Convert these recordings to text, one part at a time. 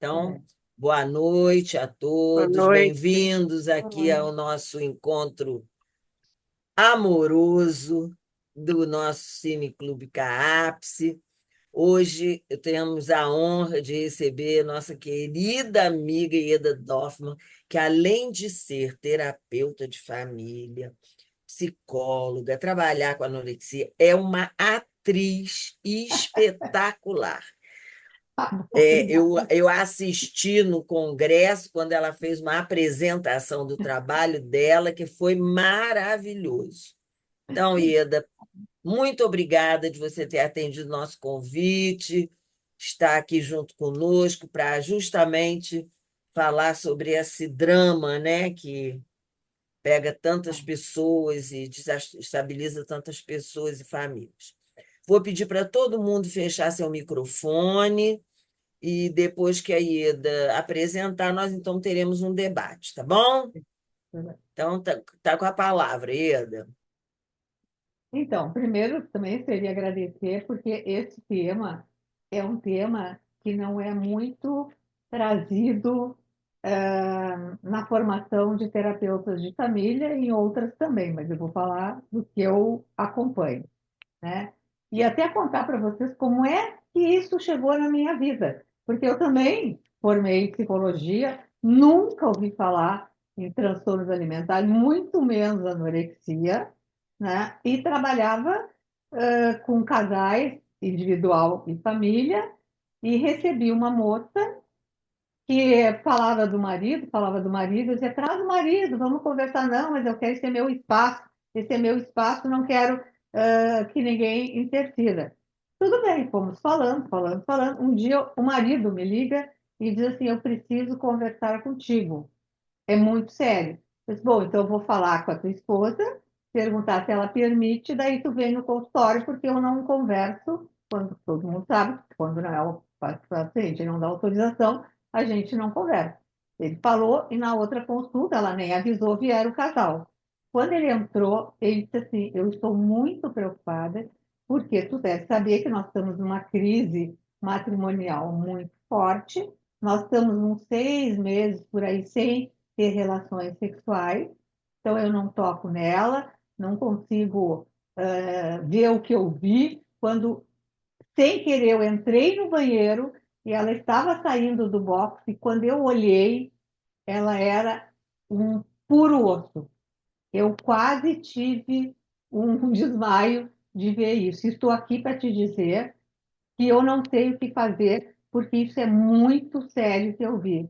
Então, É. boa noite a Boa todos, noite. bem-vindos aqui ao nosso encontro amoroso do nosso Cineclube Caapse. Hoje temos a honra de receber nossa querida amiga Ieda Dorfman, que além de ser terapeuta de família, psicóloga, trabalhar com anorexia, é uma atriz espetacular. Obrigada. Eu assisti no congresso quando ela fez uma apresentação do trabalho dela, que foi maravilhoso. Então, Ieda, muito obrigada de você ter atendido nosso convite, estar aqui junto conosco para justamente falar sobre esse drama, né, que pega tantas pessoas e desestabiliza tantas pessoas e famílias. Vou pedir para todo mundo fechar seu microfone e depois que a Ieda apresentar, nós então teremos um debate, tá bom? Então, tá com a palavra, Ieda. Então, primeiro também seria agradecer, porque esse tema é um tema que não é muito trazido na formação de terapeutas de família e em outras também, mas eu vou falar do que eu acompanho, né? E até contar para vocês como é que isso chegou na minha vida, porque eu também formei em psicologia, nunca ouvi falar em transtornos alimentares, muito menos anorexia, né? E trabalhava com casais, individual e família, e recebi uma moça que falava do marido, eu dizia, traz o marido, vamos conversar, não, mas eu quero esse é meu espaço, esse é meu espaço, não quero que ninguém interfira. Tudo bem, fomos falando, falando, falando. Um dia o marido me liga e diz assim, eu preciso conversar contigo, é muito sério. Eu disse, bom, então eu vou falar com a tua esposa, perguntar se ela permite, daí tu vem no consultório, porque eu não converso, quando todo mundo sabe, quando não é o paciente não dá autorização, a gente não conversa. Ele falou, e na outra consulta, ela nem avisou, vieram o casal. Quando ele entrou, ele disse assim, eu estou muito preocupada, porque tu deve saber que nós estamos numa crise matrimonial muito forte, nós estamos uns 6 meses por aí sem ter relações sexuais, então eu não toco nela, não consigo ver o que eu vi. Quando, sem querer, eu entrei no banheiro e ela estava saindo do box, e quando eu olhei, ela era um puro osso. Eu quase tive um desmaio de ver isso. Estou aqui para te dizer que eu não sei o que fazer, porque isso é muito sério que eu vi.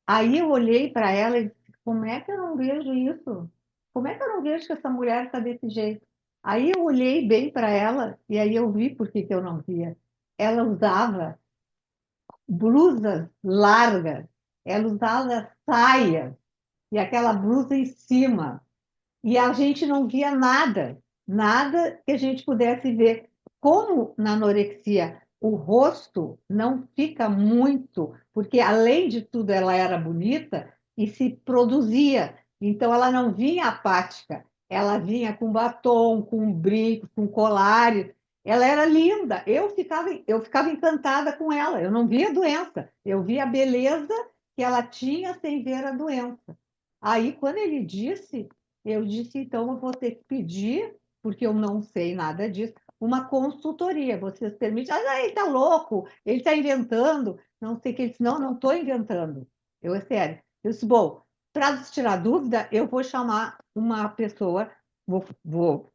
Aí eu olhei para ela e disse, como é que eu não vejo isso? Como é que eu não vejo que essa mulher está desse jeito? Aí eu olhei bem para ela e aí eu vi por que que eu não via. Ela usava blusas largas, ela usava saias e aquela blusa em cima. E a gente não via nada, nada que a gente pudesse ver. Como na anorexia o rosto não fica muito, porque além de tudo ela era bonita e se produzia, então ela não vinha apática, ela vinha com batom, com brinco, com colares, ela era linda. Eu ficava encantada com ela. Eu não via doença, eu via a beleza que ela tinha sem ver a doença. Aí, quando ele disse, eu disse, então eu vou ter que pedir, porque eu não sei nada disso, uma consultoria. Vocês permitem? Ah, ele está louco, ele está inventando, não sei o que. Ele disse, não, não estou inventando. Eu, é sério. Eu disse, bom, para tirar dúvida, eu vou chamar uma pessoa, vou vou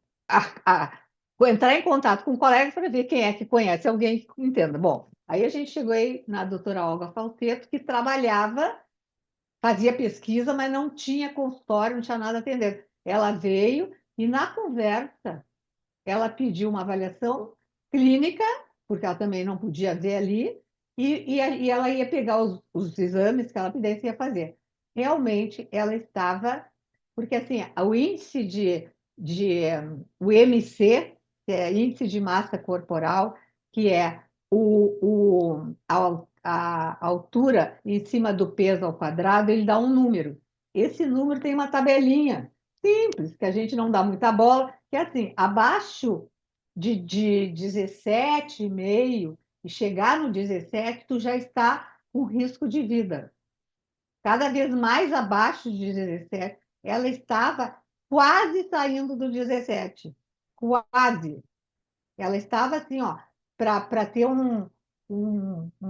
entrar em contato com um colega para ver quem é que conhece alguém que entenda. Bom, aí a gente chegou aí na doutora Olga Falseto, que trabalhava, fazia pesquisa, mas não tinha consultório, não tinha nada a atender. Ela veio e, na conversa, ela pediu uma avaliação clínica, porque ela também não podia ver ali, e ela ia pegar os exames que ela pudesse e ia fazer. Realmente, ela estava. Porque, assim, o índice o IMC, que é índice de massa corporal, que é a altura em cima do peso ao quadrado, ele dá um número. Esse número tem uma tabelinha simples, que a gente não dá muita bola, que é assim, abaixo de 17,5 e chegar no 17, tu já está com risco de vida. Cada vez mais abaixo de 17, ela estava quase saindo do 17. Quase. Ela estava assim, ó, para ter um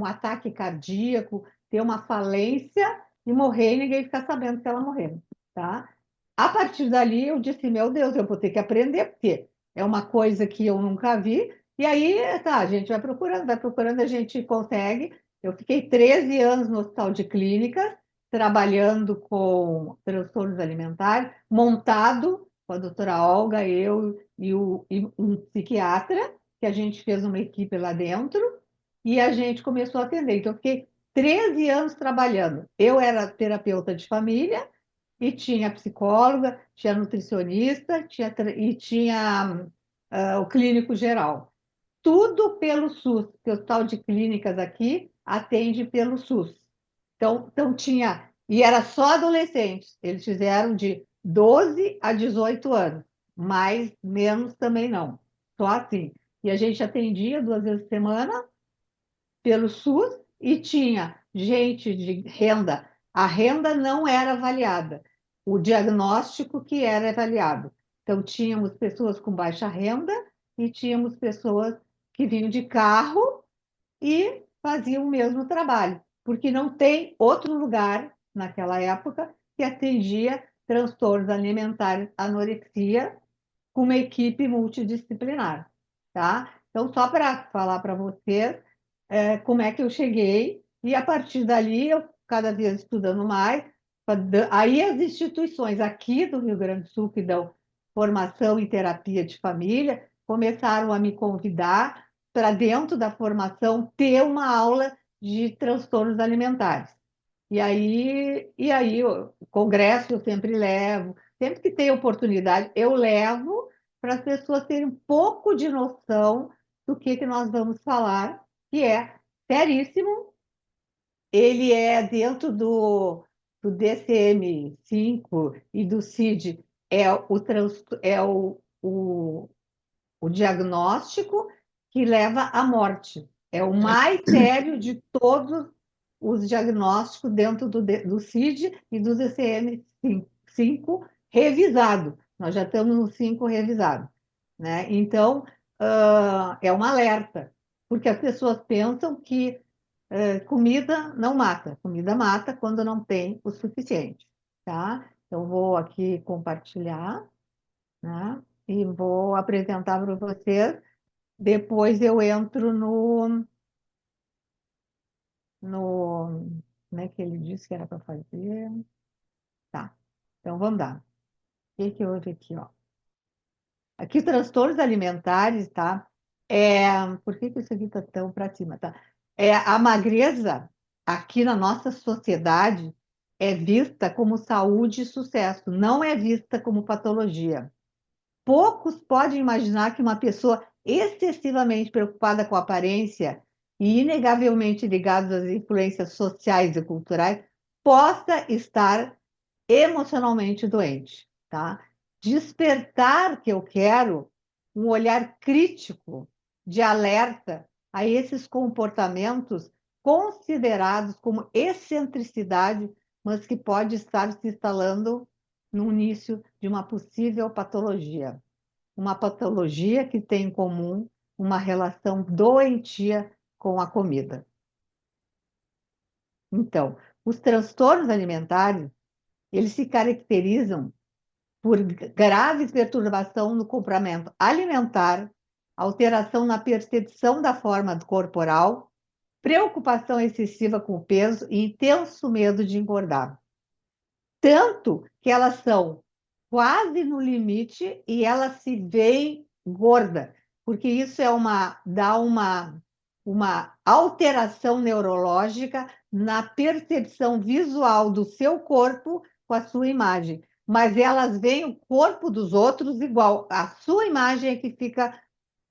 ataque cardíaco, ter uma falência e morrer e ninguém ficar sabendo que ela morreu, tá? A partir dali eu disse, meu Deus, eu vou ter que aprender, porque é uma coisa que eu nunca vi. E aí, tá, a gente vai procurando, a gente consegue. Eu fiquei 13 anos no Hospital de Clínicas, trabalhando com transtornos alimentares, montado com a doutora Olga, eu e um psiquiatra, que a gente fez uma equipe lá dentro, e a gente começou a atender. Então, eu fiquei 13 anos trabalhando. Eu era terapeuta de família, e tinha psicóloga, tinha nutricionista, e tinha o clínico geral. Tudo pelo SUS, que o Hospital de Clínicas aqui atende pelo SUS. Então tinha, e era só adolescentes, eles fizeram de 12 a 18 anos, mais, menos também não, só assim. E a gente atendia 2 vezes por semana pelo SUS e tinha gente de renda. A renda não era avaliada, o diagnóstico que era avaliado. Então, tínhamos pessoas com baixa renda e tínhamos pessoas que vinham de carro e faziam o mesmo trabalho, porque não tem outro lugar naquela época que atendia transtornos alimentares, anorexia, com uma equipe multidisciplinar, tá? Então, só para falar para vocês como é que eu cheguei, e a partir dali, eu cada vez estudando mais, aí as instituições aqui do Rio Grande do Sul, que dão formação em terapia de família, começaram a me convidar para dentro da formação ter uma aula de transtornos alimentares. E aí o congresso eu sempre levo, sempre que tem oportunidade, eu levo para as pessoas terem um pouco de noção do que nós vamos falar, que é seríssimo. Ele é dentro do DCM-5 e do CID, o diagnóstico que leva à morte. É o mais sério de todos os diagnósticos dentro do CID e do DCM-5 revisado. Nós já estamos no 5 revisado, né? Então, é um alerta, porque as pessoas pensam que comida não mata, comida mata quando não tem o suficiente, tá? Então, vou aqui compartilhar, né? E vou apresentar para vocês. Depois eu entro no. Como é que ele disse que era para fazer? Tá. Então vamos lá. O que houve aqui, ó? Aqui, transtornos alimentares, tá? Por que isso aqui está tão para cima, tá? A magreza, aqui na nossa sociedade, é vista como saúde e sucesso, não é vista como patologia. Poucos podem imaginar que uma pessoa excessivamente preocupada com a aparência e inegavelmente ligada às influências sociais e culturais possa estar emocionalmente doente, tá? Despertar que eu quero um olhar crítico de alerta a esses comportamentos considerados como excentricidade, mas que pode estar se instalando no início de uma possível patologia. Uma patologia que tem em comum uma relação doentia com a comida. Então, os transtornos alimentares, eles se caracterizam por grave perturbação no comportamento alimentar, alteração na percepção da forma corporal, preocupação excessiva com o peso e intenso medo de engordar. Tanto que elas são quase no limite e elas se veem gorda, porque isso dá uma alteração neurológica na percepção visual do seu corpo com a sua imagem. Mas elas veem o corpo dos outros igual, a sua imagem é que fica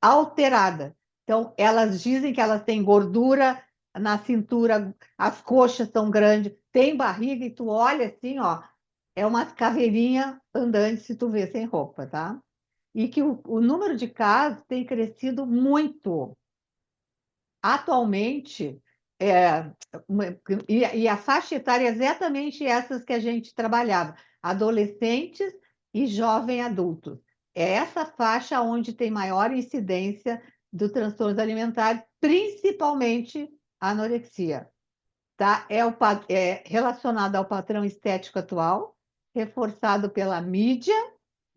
alterada. Então, elas dizem que elas têm gordura na cintura, as coxas são grandes, tem barriga, e tu olha assim, ó, é uma caveirinha andante se tu vê sem roupa, tá? E que o número de casos tem crescido muito. Atualmente, é, e a faixa etária é exatamente essas que a gente trabalhava, adolescentes e jovem adultos. É essa faixa onde tem maior incidência do transtorno alimentar, principalmente a anorexia, tá? É relacionado ao padrão estético atual, reforçado pela mídia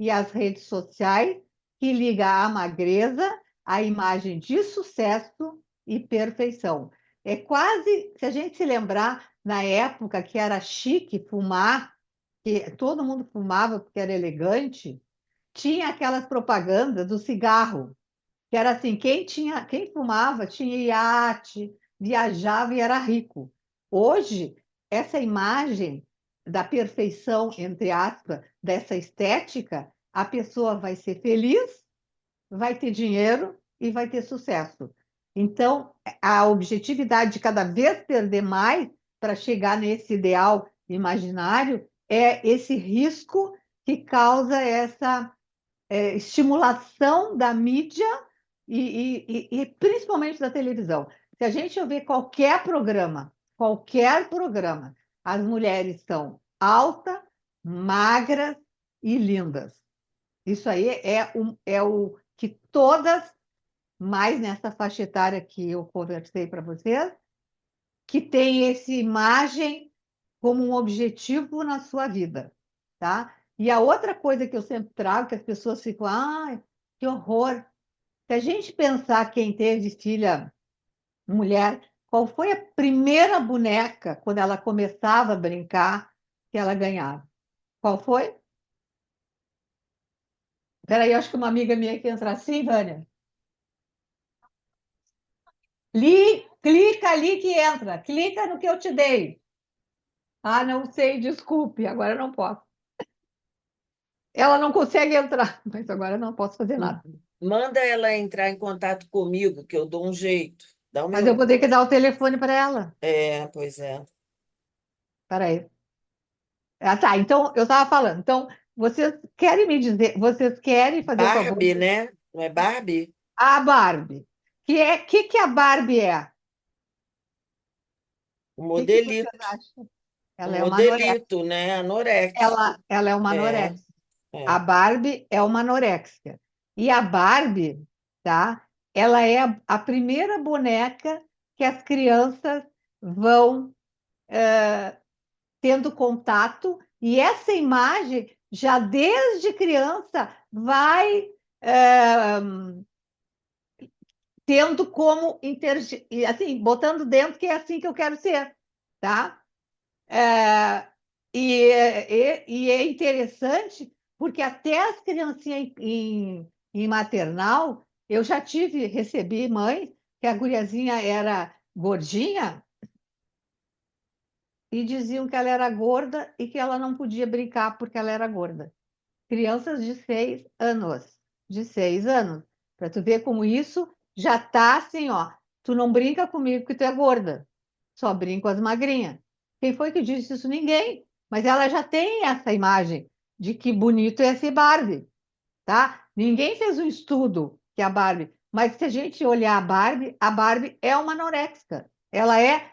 e as redes sociais, que liga a magreza à imagem de sucesso e perfeição. É quase, se a gente se lembrar, na época que era chique fumar, que todo mundo fumava porque era elegante, tinha aquelas propagandas do cigarro, que era assim, quem fumava tinha iate, viajava e era rico. Hoje, essa imagem da perfeição, entre aspas, dessa estética, a pessoa vai ser feliz, vai ter dinheiro e vai ter sucesso. Então, a objetividade de cada vez perder mais para chegar nesse ideal imaginário é esse risco que causa essa estimulação da mídia e principalmente da televisão. Se a gente ver qualquer programa, as mulheres são altas, magras e lindas. Isso aí é o que todas, mais nessa faixa etária que eu conversei para vocês, que tem essa imagem como um objetivo na sua vida, tá? E a outra coisa que eu sempre trago, que as pessoas ficam, ai, que horror. Se a gente pensar quem teve filha mulher, qual foi a primeira boneca quando ela começava a brincar que ela ganhava? Qual foi? Peraí, acho que uma amiga minha quer entrar assim, Vânia. Clica ali que entra. Clica no que eu te dei. Ah, não sei, desculpe, agora não posso. Ela não consegue entrar, mas agora não posso fazer nada. Manda ela entrar em contato comigo, que eu dou um jeito. Dá o Mas eu meu. vou ter que dar o telefone para ela. É, pois é. Peraí. Ah, tá. Então, eu estava falando. Então, vocês querem me dizer, vocês querem fazer o favor Barbie, né? Não é Barbie? a Barbie. Que a Barbie é? O O que vocês modelito. acham? O Ela é uma anorexia. modelito, né? Anorex. Ela é uma É, anorexia. A é. Barbie é uma anorexia. E a Barbie, tá? Ela é a primeira boneca que as crianças vão tendo contato, e essa imagem, já desde criança, vai eh, tendo como interagir, assim, botando dentro que é assim que eu quero ser, tá? É, e é interessante porque até as criancinhas em maternal, eu já recebi mãe que a guriazinha era gordinha e diziam que ela era gorda e que ela não podia brincar porque ela era gorda. Crianças de 6 anos, de 6 anos, para tu ver como isso já tá assim, ó. Tu não brinca comigo que tu é gorda, só brinco com as magrinhas. Quem foi que disse isso? Ninguém. Mas ela já tem essa imagem de que bonito é ser Barbie, tá? Ninguém fez um estudo que é a Barbie, mas se a gente olhar a Barbie é uma anorexica. Ela é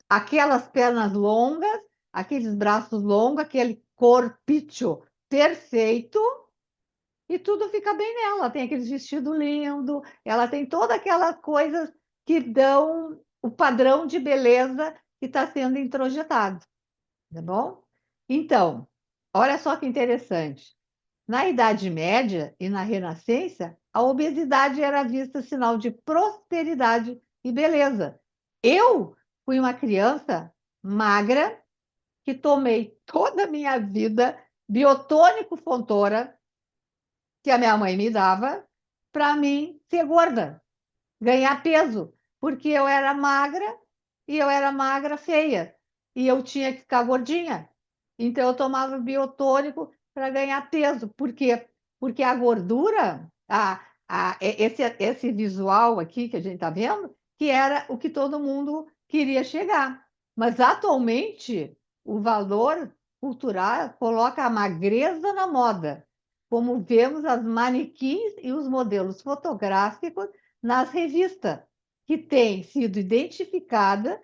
aquelas pernas longas, aqueles braços longos, aquele corpício perfeito e tudo fica bem nela. Tem aqueles vestidos lindos, ela tem todas aquelas coisas que dão o padrão de beleza que está sendo introjetado, tá bom? Então, olha só que interessante. Na Idade Média e na Renascença, a obesidade era vista sinal de prosperidade e beleza. Eu fui uma criança magra que tomei toda a minha vida biotônico Fontoura, que a minha mãe me dava, para mim ser gorda, ganhar peso, porque eu era magra e eu era magra feia e eu tinha que ficar gordinha. Então eu tomava biotônico para ganhar peso. Por quê? Porque a gordura, esse visual aqui que a gente está vendo, que era o que todo mundo queria chegar. Mas atualmente o valor cultural coloca a magreza na moda, como vemos as manequins e os modelos fotográficos nas revistas, que têm sido identificadas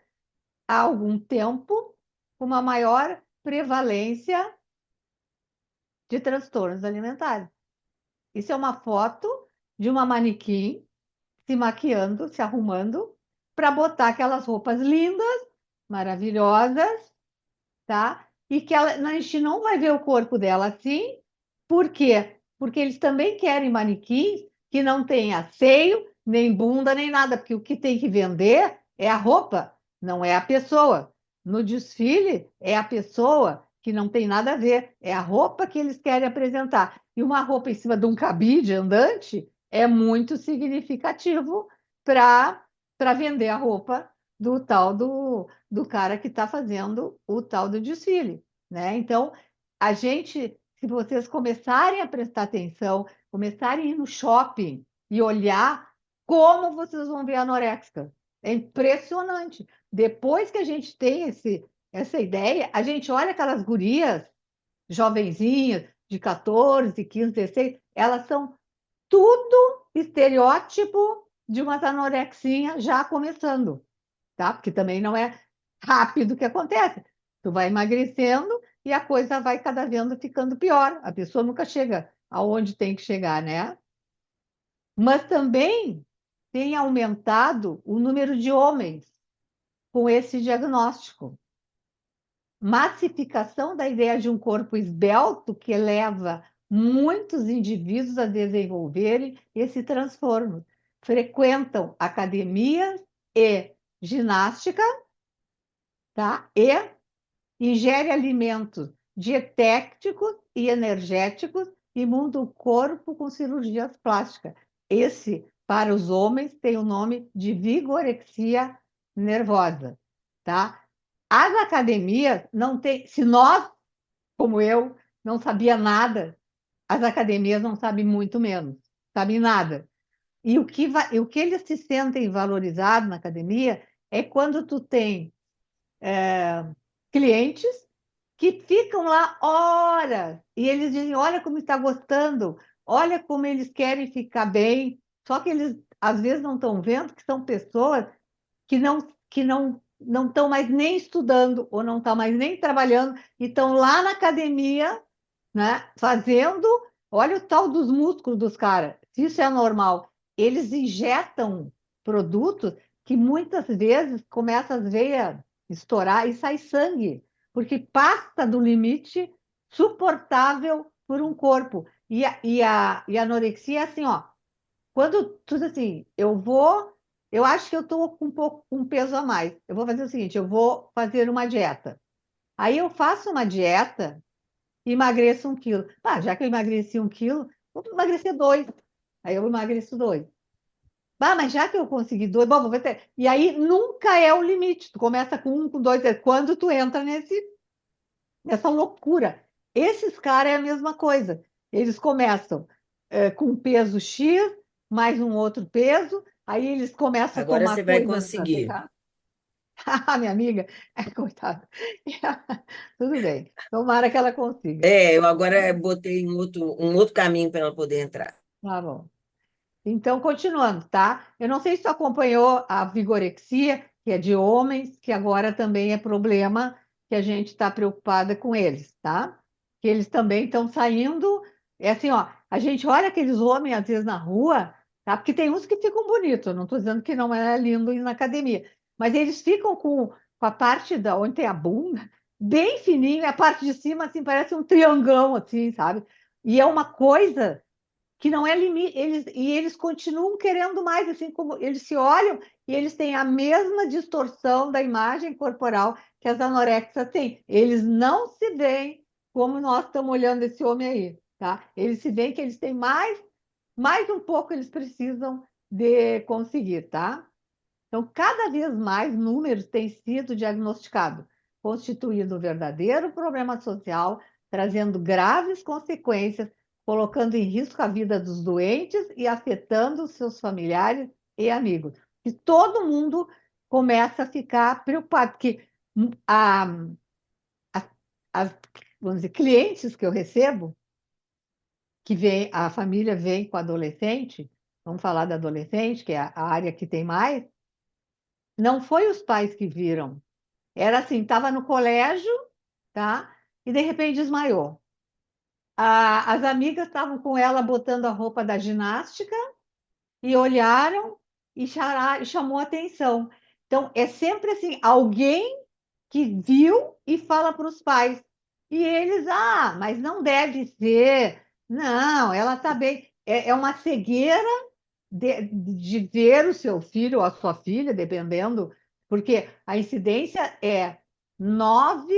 há algum tempo uma maior prevalência de transtornos alimentares. Isso é uma foto de uma manequim se maquiando, se arrumando, para botar aquelas roupas lindas, maravilhosas, tá? E que ela, a gente não vai ver o corpo dela assim. Por quê? Porque eles também querem manequins que não tenha seio, nem bunda, nem nada, porque o que tem que vender é a roupa, não é a pessoa. No desfile é a pessoa que não tem nada a ver, é a roupa que eles querem apresentar. E uma roupa em cima de um cabide andante é muito significativo para vender a roupa do tal do cara que está fazendo o tal do desfile, né? Então, a gente, se vocês começarem a prestar atenção, começarem a ir no shopping e olhar como vocês vão ver anoréxica. É impressionante. Depois que a gente tem essa ideia, a gente olha aquelas gurias jovenzinhas de 14, 15, 16, elas são tudo estereótipo de uma anorexia já começando, tá? Porque também não é rápido que acontece. Tu vai emagrecendo e a coisa vai cada vez ficando pior. A pessoa nunca chega aonde tem que chegar, né? Mas também tem aumentado o número de homens com esse diagnóstico. Massificação da ideia de um corpo esbelto que leva muitos indivíduos a desenvolverem esse transtorno. Frequentam academias e ginástica, tá? E ingere alimentos dietéticos e energéticos e muda o corpo com cirurgias plásticas. Esse, para os homens, tem o nome de vigorexia nervosa, tá? As academias não têm, se nós, como eu, não sabia nada, as academias não sabem muito menos, sabem nada. E o que eles se sentem valorizados na academia é quando tu tem clientes que ficam lá horas e eles dizem: olha como está gostando, olha como eles querem ficar bem. Só que eles às vezes não estão vendo que são pessoas que não estão mais nem estudando ou não estão mais nem trabalhando e estão lá na academia, né, fazendo. Olha o tal dos músculos dos caras. Se isso é normal, eles injetam produtos que muitas vezes começam as veias estourar e sai sangue, porque passa do limite suportável por um corpo. E a anorexia é assim, ó, quando tu diz assim, eu acho que eu estou com um pouco com peso a mais. Eu vou fazer o seguinte, eu vou fazer uma dieta. Aí eu faço uma dieta e emagreço 1 quilo. Ah, já que eu emagreci 1 quilo, vou emagrecer 2. Aí eu emagreço 2. Ah, mas já que eu consegui 2, bom, vou ver. E aí nunca é o limite. Tu começa com 1, com 2, quando tu entra nessa loucura. Esses caras é a mesma coisa. Eles começam com peso X, mais um outro peso, aí eles começam a Agora tomar você vai coisas para conseguir. ficar. Ah, minha amiga, coitada. Tudo bem. Tomara que ela consiga. É, eu agora botei um outro caminho para ela poder entrar. Tá bom. Então, continuando, tá? Eu não sei se tu acompanhou a vigorexia, que é de homens, que agora também é problema, que a gente está preocupada com eles, tá? Que eles também estão saindo. É assim, ó, a gente olha aqueles homens, às vezes, na rua, tá? Porque tem uns que ficam bonitos, eu não estou dizendo que não é lindo ir na academia, mas eles ficam com a parte da onde tem a bunda bem fininho, e a parte de cima, assim, parece um triangão, assim, sabe? E é uma coisa que não é limite, eles continuam querendo mais, assim como eles se olham e eles têm a mesma distorção da imagem corporal que as anorexas têm. Eles não se veem como nós estamos olhando esse homem aí, tá? Eles se veem que eles têm mais um pouco eles precisam de conseguir, tá? Então, cada vez mais números têm sido diagnosticados, constituindo um verdadeiro problema social, trazendo graves consequências, colocando em risco a vida dos doentes e afetando os seus familiares e amigos. E todo mundo começa a ficar preocupado, porque a, a, as, vamos dizer, clientes que eu recebo, que vem, a família vem com adolescente, vamos falar da adolescente, que é a área que tem mais, não foi os pais que viram. Era assim, estava no colégio, tá? E de repente desmaiou. As amigas estavam com ela botando a roupa da ginástica e olharam e chamou a atenção. Então, é sempre assim, alguém que viu e fala para os pais. E eles, mas não deve ser. Não, ela está bem. É uma cegueira de ver o seu filho ou a sua filha, dependendo, porque a incidência é 9,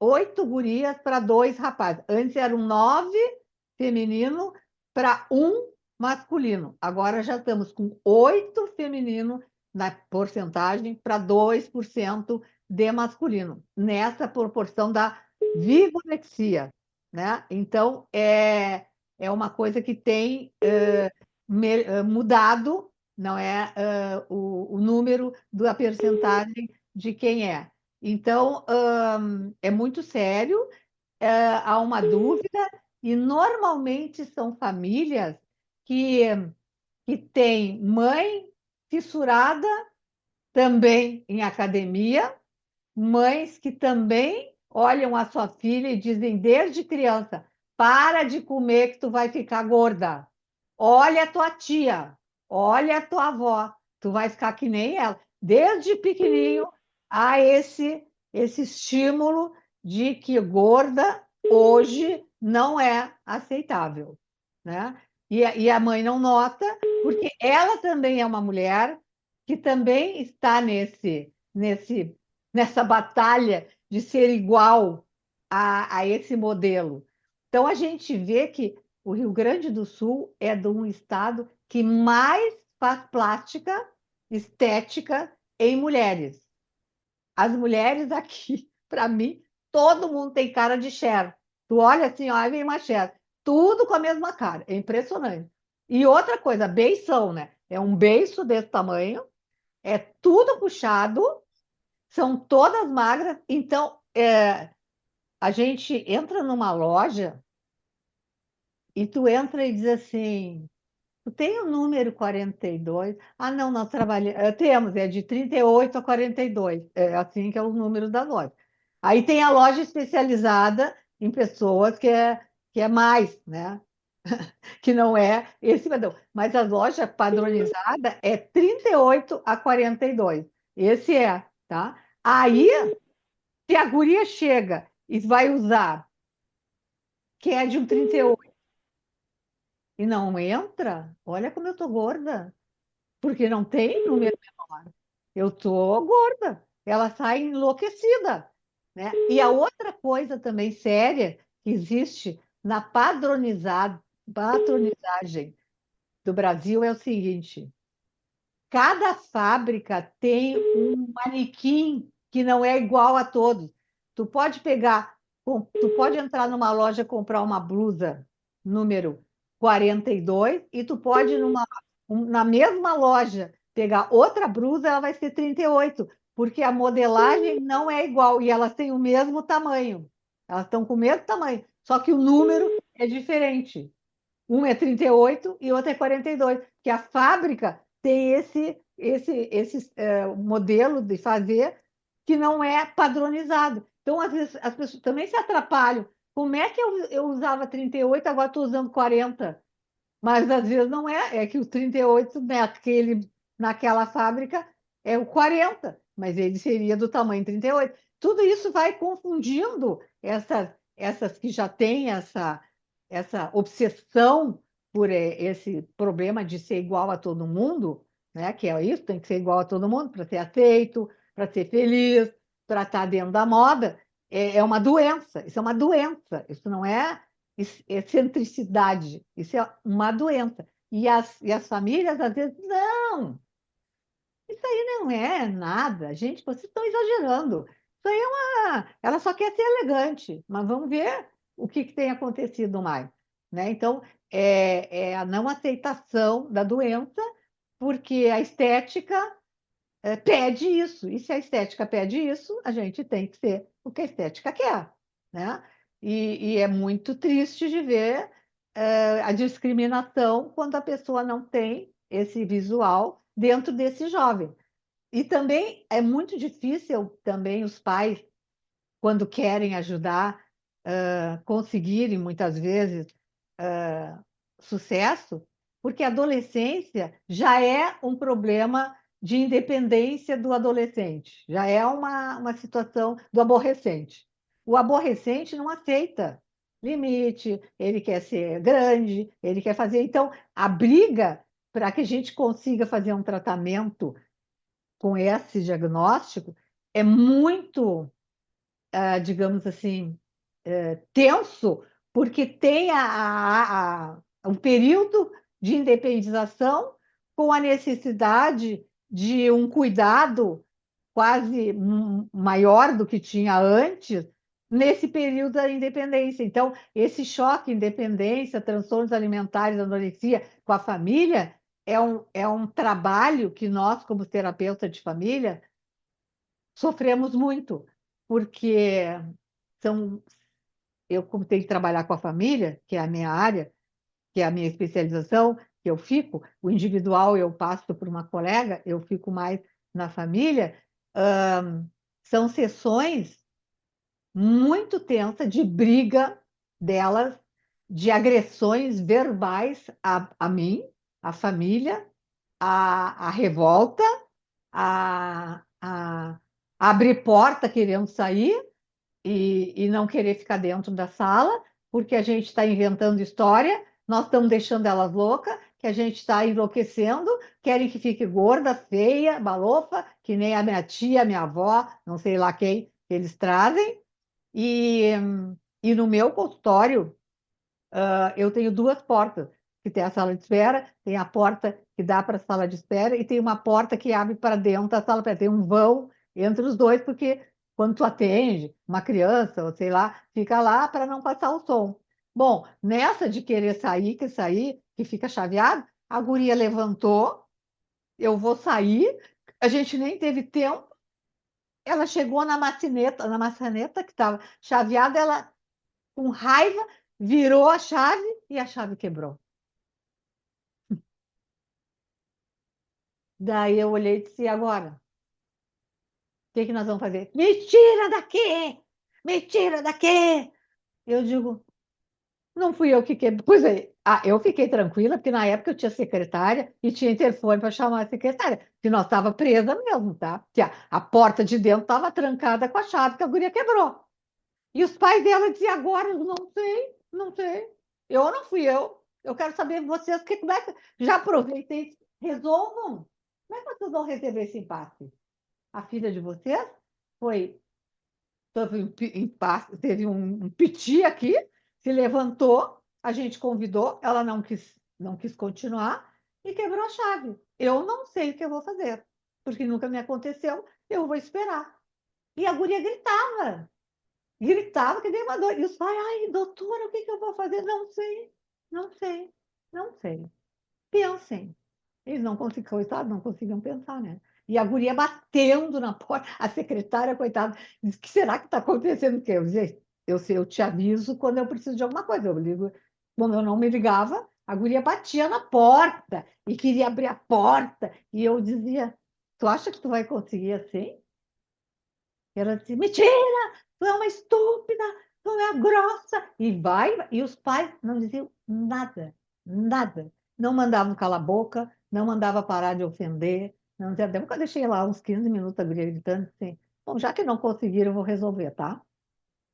8 gurias para 2 rapazes. Antes eram 9 feminino para um masculino. Agora já estamos com 8 feminino na porcentagem para 2% de masculino, nessa proporção da vigorexia, né? Então, é uma coisa que tem mudado, não é o número da percentagem de quem é. Então, é muito sério, há uma dúvida, e normalmente são famílias que, que têm mãe fissurada também em academia, mães que também olham a sua filha e dizem desde criança: para de comer que tu vai ficar gorda. Olha a tua tia, olha a tua avó, tu vai ficar que nem ela. Desde pequenininho há esse estímulo de que gorda hoje não é aceitável, né? E a mãe não nota, porque ela também é uma mulher que também está nessa batalha de ser igual a esse modelo. Então, a gente vê que o Rio Grande do Sul é de um estado que mais faz plástica estética em mulheres. As mulheres aqui, para mim, todo mundo tem cara de Cher. Tu olha assim, ó, aí vem uma Cher. Tudo com a mesma cara. É impressionante. E outra coisa, beição, né? É um beiço desse tamanho, é tudo puxado, são todas magras. Então, a gente entra numa loja e tu entra e diz assim: tu tem o número 42? Ah, não, nós trabalhamos. Temos, é de 38 a 42. É assim que é o número da loja. Aí tem a loja especializada em pessoas que é mais, né? Que não é esse padrão. Mas a loja padronizada é 38 a 42. Esse é, tá? Aí, se a guria chega e vai usar, que é de um 38 e não entra, olha como eu tô gorda. Porque não tem número menor. Eu tô gorda. Ela sai enlouquecida, né? E a outra coisa também séria que existe na padronizagem do Brasil é o seguinte: cada fábrica tem um manequim que não é igual a todos. Tu pode entrar numa loja e comprar uma blusa número 42 e tu pode na mesma loja pegar outra blusa, ela vai ser 38, porque a modelagem não é igual e elas têm o mesmo tamanho. Elas estão com o mesmo tamanho, só que o número é diferente. Um é 38 e outro é 42, que a fábrica tem esse modelo de fazer que não é padronizado. Então, às vezes, as pessoas também se atrapalham. Como é que eu usava 38, agora estou usando 40? Mas às vezes não é que o 38 naquela fábrica é o 40, mas ele seria do tamanho 38. Tudo isso vai confundindo essas que já têm essa obsessão por esse problema de ser igual a todo mundo, né? Que é isso, tem que ser igual a todo mundo para ser aceito, para ser feliz, para estar dentro da moda. É uma doença, isso é uma doença, isso não é excentricidade, isso é uma doença. E as famílias, às vezes, não, isso aí não é nada. Gente, vocês estão exagerando. Isso aí é uma. Ela só quer ser elegante, mas vamos ver o que tem acontecido mais. Né? Então, é a não aceitação da doença, porque a estética pede isso. E se a estética pede isso, a gente tem que ser o que a estética quer. Né? E é muito triste de ver a discriminação quando a pessoa não tem esse visual dentro desse jovem. E também é muito difícil também os pais, quando querem ajudar, conseguirem muitas vezes ah, sucesso, porque a adolescência já é um problema de independência do adolescente, já é uma situação do aborrecente. O aborrecente não aceita limite, ele quer ser grande, ele quer fazer. Então, a briga para que a gente consiga fazer um tratamento com esse diagnóstico é muito, digamos assim, tenso, porque tem um período de independização com a necessidade de um cuidado quase maior do que tinha antes, nesse período da independência. Então, esse choque, independência, transtornos alimentares, anorexia com a família, é um trabalho que nós, como terapeuta de família, sofremos muito, porque são eu, como tenho que trabalhar com a família, que é a minha área, que é a minha especialização, que eu fico, o individual eu passo por uma colega, eu fico mais na família, são sessões muito tensas de briga delas, de agressões verbais a mim, à família, a revolta, a abrir porta querendo sair, e não querer ficar dentro da sala, porque a gente está inventando história, nós estamos deixando elas loucas, que a gente está enlouquecendo, querem que fique gorda, feia, balofa, que nem a minha tia, a minha avó, não sei lá quem, que eles trazem. E, e no meu consultório, eu tenho duas portas, que tem a sala de espera, tem a porta que dá para a sala de espera e tem uma porta que abre para dentro da sala de espera. Tem um vão entre os dois, porque quando tu atende uma criança, ou sei lá, fica lá para não passar o som. Bom, nessa de querer sair, que fica chaveado, a guria levantou, eu vou sair, a gente nem teve tempo, ela chegou na maçaneta que estava chaveada, ela, com raiva, virou a chave e a chave quebrou. Daí eu olhei e disse, e agora? O que que nós vamos fazer? Me tira daqui! Me tira daqui! Eu digo, não fui eu que quebrei. Pois é, eu fiquei tranquila, porque na época eu tinha secretária e tinha interfone para chamar a secretária, que nós estava presa mesmo, tá? Que a porta de dentro estava trancada com a chave que a guria quebrou. E os pais dela diziam, agora, eu não sei, não sei. Eu não fui eu. Eu quero saber vocês, como é que... Já aproveitei, resolvam. Como é que vocês vão receber esse impasse? A filha de vocês foi, teve teve um piti aqui, se levantou, a gente convidou, ela não quis continuar e quebrou a chave. Eu não sei o que eu vou fazer, porque nunca me aconteceu, eu vou esperar. E a guria gritava que nem uma dor. E os pais, ai, doutora, o que que eu vou fazer? Não sei, não sei, não sei. Pensem. Eles não conseguiam, coitado, não conseguiam pensar, né? E a guria batendo na porta, a secretária, coitada, disse, o que será que está acontecendo? Porque eu dizia, eu te aviso quando eu preciso de alguma coisa. Eu ligo, quando eu não me ligava, a guria batia na porta e queria abrir a porta. E eu dizia, tu acha que tu vai conseguir assim? E ela dizia, mentira, tu é uma estúpida, tu é grossa. E vai, e os pais não diziam nada, nada. Não mandavam calar a boca, não mandava parar de ofender. Não dizia, até que eu deixei lá uns 15 minutos a guria gritando assim, bom, já que não conseguiram, eu vou resolver, tá?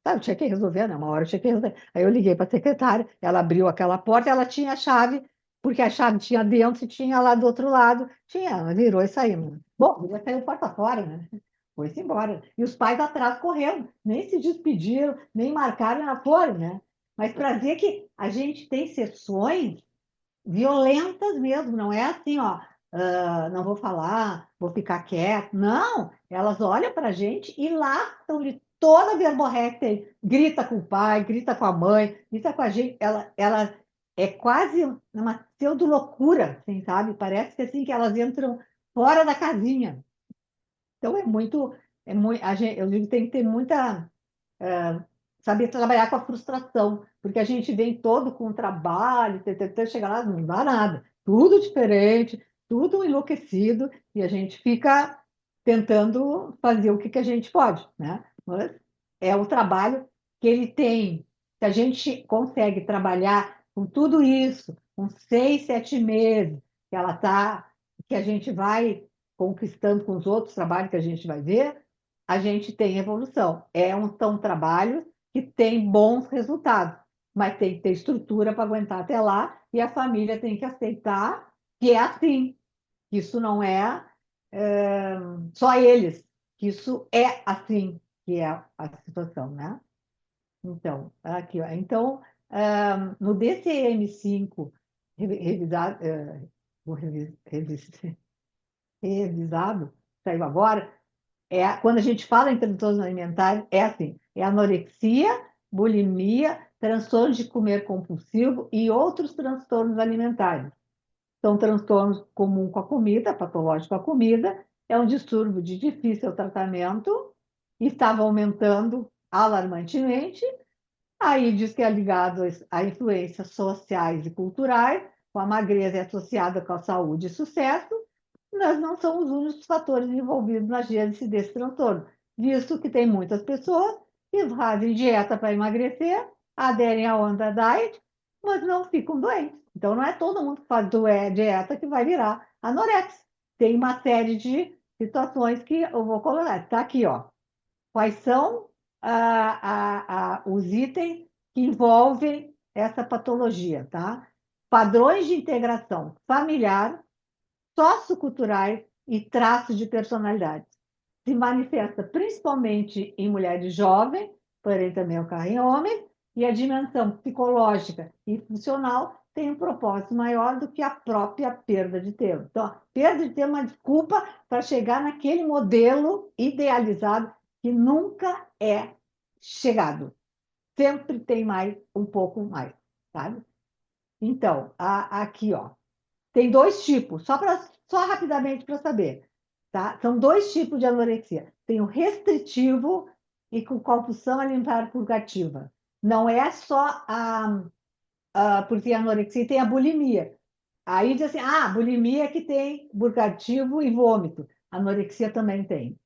Sabe, eu tinha que resolver, né? Uma hora eu tinha que resolver. Aí eu liguei para a secretária, ela abriu aquela porta, ela tinha a chave, porque a chave tinha dentro e tinha lá do outro lado. Tinha, ela virou e saiu. Bom, já saiu porta fora, né? Foi-se embora. E os pais atrás correram, nem se despediram, nem marcaram, ela foram, né? Mas para dizer que a gente tem sessões violentas mesmo, não é assim, ó, não vou falar, vou ficar quieto. Não, elas olham para a gente e lá estão toda verborréia, grita com o pai, grita com a mãe, grita com a gente. Ela é quase uma pseudo-loucura, assim, sabe? Parece que assim que elas entram fora da casinha. Então é muito, eu digo que tem que ter muita, saber trabalhar com a frustração, porque a gente vem todo com o trabalho, tentando chegar lá, não dá nada, tudo diferente, tudo enlouquecido, e a gente fica tentando fazer o que a gente pode, né? Mas é o trabalho que ele tem. Se a gente consegue trabalhar com tudo isso, com 6, 7 meses, que ela tá, que a gente vai conquistando com os outros trabalhos que a gente vai ver, a gente tem evolução. São trabalhos que têm bons resultados, mas tem que ter estrutura para aguentar até lá, e a família tem que aceitar que é assim, que isso não é, só eles, que isso é assim que é a situação, né? Então, aqui, ó. Então, no DCM-5 revisado, o revisado, saiu agora, quando a gente fala em transtornos alimentares, é assim, é anorexia, bulimia, transtorno de comer compulsivo e outros transtornos alimentares. São transtornos comuns com a comida, patológico com a comida, é um distúrbio de difícil tratamento, estava aumentando alarmantemente. Aí diz que é ligado a influências sociais e culturais, com a magreza é associada com a saúde e sucesso, mas não são os únicos fatores envolvidos na gênese desse transtorno, visto que tem muitas pessoas que fazem dieta para emagrecer, aderem à onda diet, mas não ficam doentes. Então, não é todo mundo que faz dieta que vai virar anorexia. Tem uma série de situações que eu vou colocar. Está aqui, ó. Quais são os itens que envolvem essa patologia, tá? Padrões de integração familiar, socioculturais e traços de personalidade. Se manifesta principalmente em mulheres jovens, porém também ocorre em homens, e a dimensão psicológica e funcional tem um propósito maior do que a própria perda de tempo. Então, a perda de tempo é uma desculpa para chegar naquele modelo idealizado que nunca é chegado. Sempre tem mais, um pouco mais, sabe? Então, aqui, ó, tem dois tipos, só rapidamente para saber, tá? São dois tipos de anorexia. Tem o restritivo e com compulsão alimentar purgativa. Não é só porque a anorexia tem a bulimia. Aí diz assim, bulimia que tem purgativo e vômito. A anorexia também tem.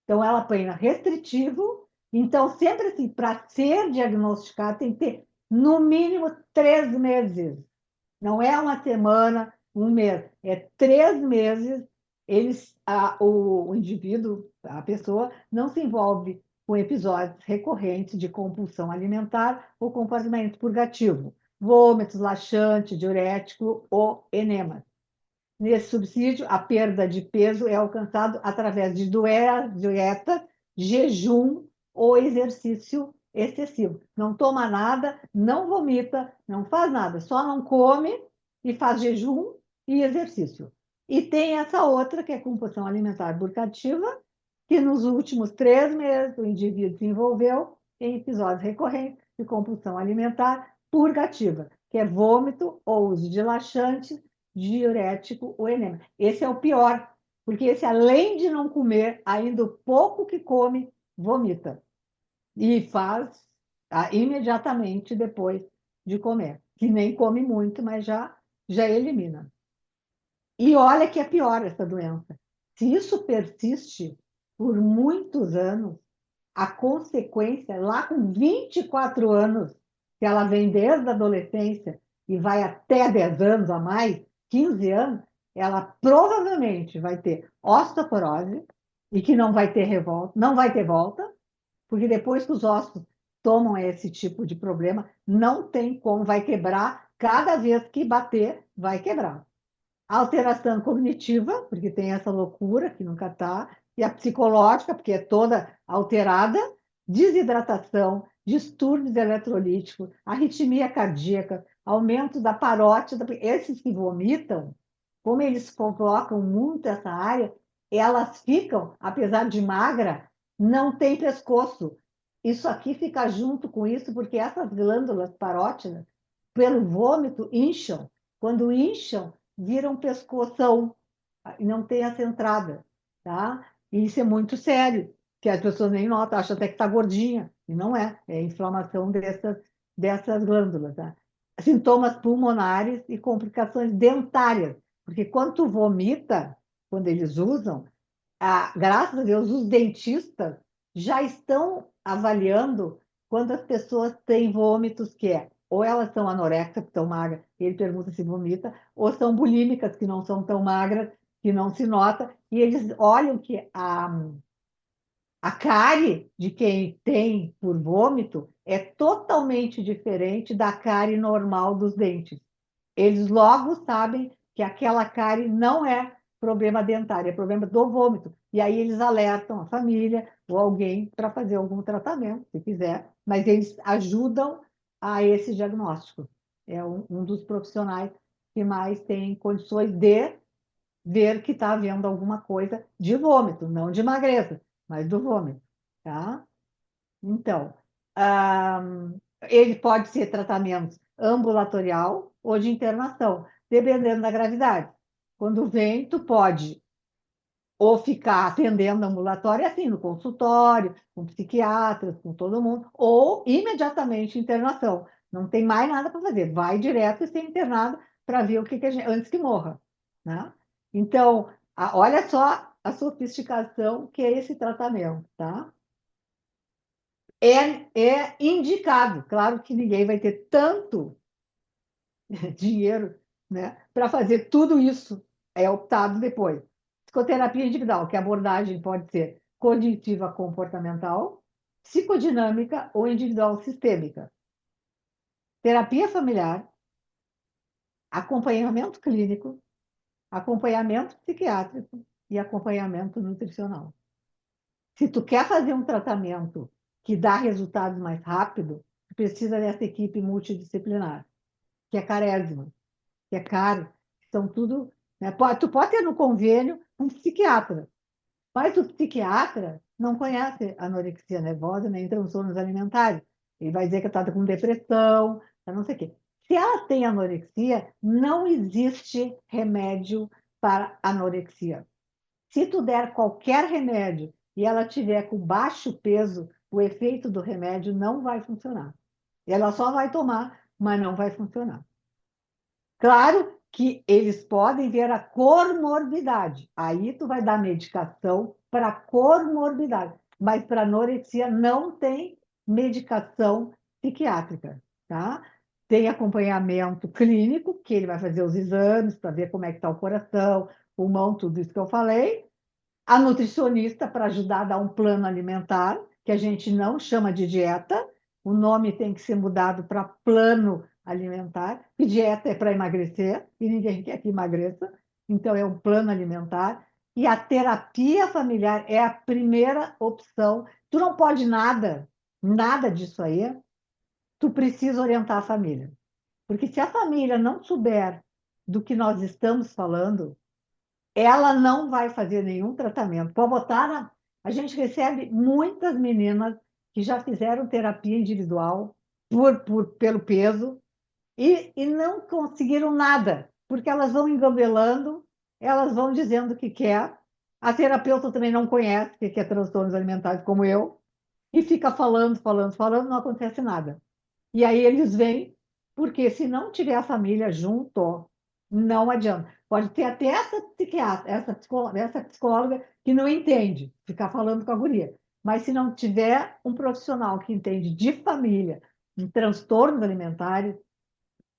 Então, ela põe restritivo. Então, sempre assim, para ser diagnosticado, tem que ter no mínimo 3 meses. Não é uma semana, um mês, é 3 meses. O indivíduo, a pessoa, não se envolve com episódios recorrentes de compulsão alimentar ou comportamento purgativo, vômitos, laxante, diurético ou enema. Nesse subsídio, a perda de peso é alcançada através de dieta, jejum ou exercício excessivo. Não toma nada, não vomita, não faz nada, só não come e faz jejum e exercício. E tem essa outra, que é a compulsão alimentar burcativa, que nos últimos 3 meses o indivíduo desenvolveu em episódios recorrentes de compulsão alimentar purgativa, que é vômito ou uso de laxantes, diurético ou enema. Esse é o pior, porque esse, além de não comer, ainda o pouco que come, vomita. E faz imediatamente depois de comer, que nem come muito, mas já elimina. E olha que é pior essa doença. Se isso persiste por muitos anos, a consequência, lá com 24 anos, que ela vem desde a adolescência e vai até 10 anos a mais, 15 anos, ela provavelmente vai ter osteoporose e que não vai ter revolta, não vai ter volta, porque depois que os ossos tomam esse tipo de problema, não tem como, vai quebrar, cada vez que bater, vai quebrar. Alteração cognitiva, porque tem essa loucura que nunca está, e a psicológica, porque é toda alterada, desidratação, distúrbios eletrolíticos, arritmia cardíaca, aumento da parótida. Esses que vomitam, como eles colocam muito essa área, elas ficam, apesar de magra, não tem pescoço. Isso aqui fica junto com isso, porque essas glândulas parótidas, pelo vômito, incham. Quando incham, viram pescoção e não tem essa entrada, tá? E isso é muito sério, que as pessoas nem notam, acham até que está gordinha, e não é inflamação dessas glândulas, tá? Sintomas pulmonares e complicações dentárias, porque quando tu vomita, quando eles usam, graças a Deus, os dentistas já estão avaliando quando as pessoas têm vômitos, que é ou elas são anoréxicas, que estão magras, e ele pergunta se vomita, ou são bulímicas, que não são tão magras, que não se nota, e eles olham que a cárie de quem tem por vômito é totalmente diferente da cárie normal dos dentes. Eles logo sabem que aquela cárie não é problema dentário, é problema do vômito. E aí eles alertam a família ou alguém para fazer algum tratamento, se quiser, mas eles ajudam a esse diagnóstico. É um dos profissionais que mais tem condições de ver que está havendo alguma coisa de vômito, não de magreza, mas do vômito, tá? Então, ah, ele pode ser tratamento ambulatorial ou de internação, dependendo da gravidade. Quando vem, tu pode ou ficar atendendo ambulatório, assim, no consultório, com psiquiatras, com todo mundo, ou imediatamente internação. Não tem mais nada para fazer, vai direto e ser internado para ver o que, antes que morra, né? Então, olha só a sofisticação que é esse tratamento, tá? É indicado. Claro que ninguém vai ter tanto dinheiro, né, para fazer tudo isso. É optado depois. Psicoterapia individual, que a abordagem pode ser cognitiva comportamental, psicodinâmica ou individual sistêmica. Terapia familiar, acompanhamento clínico, acompanhamento psiquiátrico e acompanhamento nutricional. Se tu quer fazer um tratamento que dá resultados mais rápido, tu precisa dessa equipe multidisciplinar, que é carésima, que é caro, são tudo. Né? Tu pode ter no convênio um psiquiatra, mas o psiquiatra não conhece anorexia nervosa nem transtornos alimentares. Ele vai dizer que está com depressão, não sei o quê. Se ela tem anorexia, não existe remédio para anorexia. Se tu der qualquer remédio e ela tiver com baixo peso, o efeito do remédio não vai funcionar. Ela só vai tomar, mas não vai funcionar. Claro que eles podem ver a comorbidade. Aí tu vai dar medicação para comorbidade, mas para anorexia não tem medicação psiquiátrica, tá? Tem acompanhamento clínico, que ele vai fazer os exames para ver como é que está o coração, pulmão, tudo isso que eu falei, a nutricionista para ajudar a dar um plano alimentar, que a gente não chama de dieta, o nome tem que ser mudado para plano alimentar, e dieta é para emagrecer, e ninguém quer que emagreça, então é um plano alimentar, e a terapia familiar é a primeira opção. Tu não pode nada, nada disso aí, tu precisa orientar a família. Porque se a família não souber do que nós estamos falando, ela não vai fazer nenhum tratamento. Pode botar A gente recebe muitas meninas que já fizeram terapia individual pelo peso e não conseguiram nada, porque elas vão engabelando, elas vão dizendo o que quer. A terapeuta também não conhece o que é transtornos alimentares, como eu, e fica falando, falando, falando, não acontece nada. E aí eles vêm, porque se não tiver a família junto, não adianta. Pode ter até essa psiquiatra, essa psicóloga que não entende, ficar falando com a guria. Mas se não tiver um profissional que entende de família, em transtornos alimentares,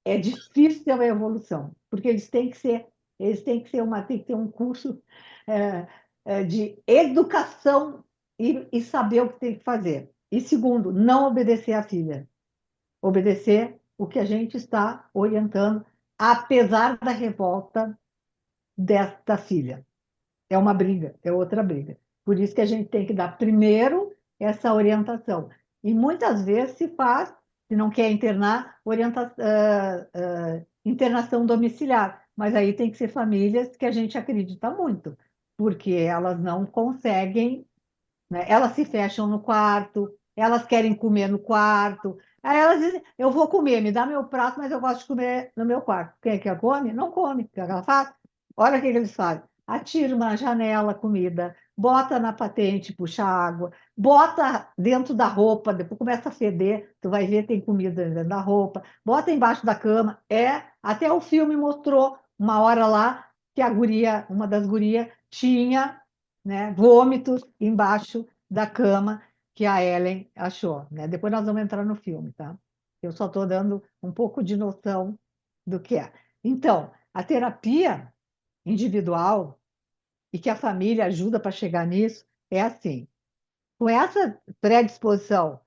é difícil a evolução, porque tem que ter um curso é, de educação e saber o que tem que fazer. E segundo, não obedecer à filha, obedecer o que a gente está orientando, apesar da revolta desta filha. É uma briga, é outra briga. Por isso que a gente tem que dar primeiro essa orientação. E muitas vezes se faz, se não quer internar, internação domiciliar. Mas aí tem que ser famílias que a gente acredita muito, porque elas não conseguem, né? Elas se fecham no quarto, elas querem comer no quarto. Aí elas dizem, eu vou comer, me dá meu prato, mas eu gosto de comer no meu quarto. Quem quer come? Não come. O que ela faz? Olha o que eles fazem. Atira na janela a comida, bota na patente, puxa água, bota dentro da roupa, depois começa a feder, tu vai ver tem comida dentro da roupa, bota embaixo da cama. Até o filme mostrou uma hora lá que uma das gurias tinha né, vômitos embaixo da cama que a Ellen achou, né? Depois nós vamos entrar no filme, tá? Eu só estou dando um pouco de noção do que é. Então, a terapia individual e que a família ajuda para chegar nisso é assim, com essa predisposição,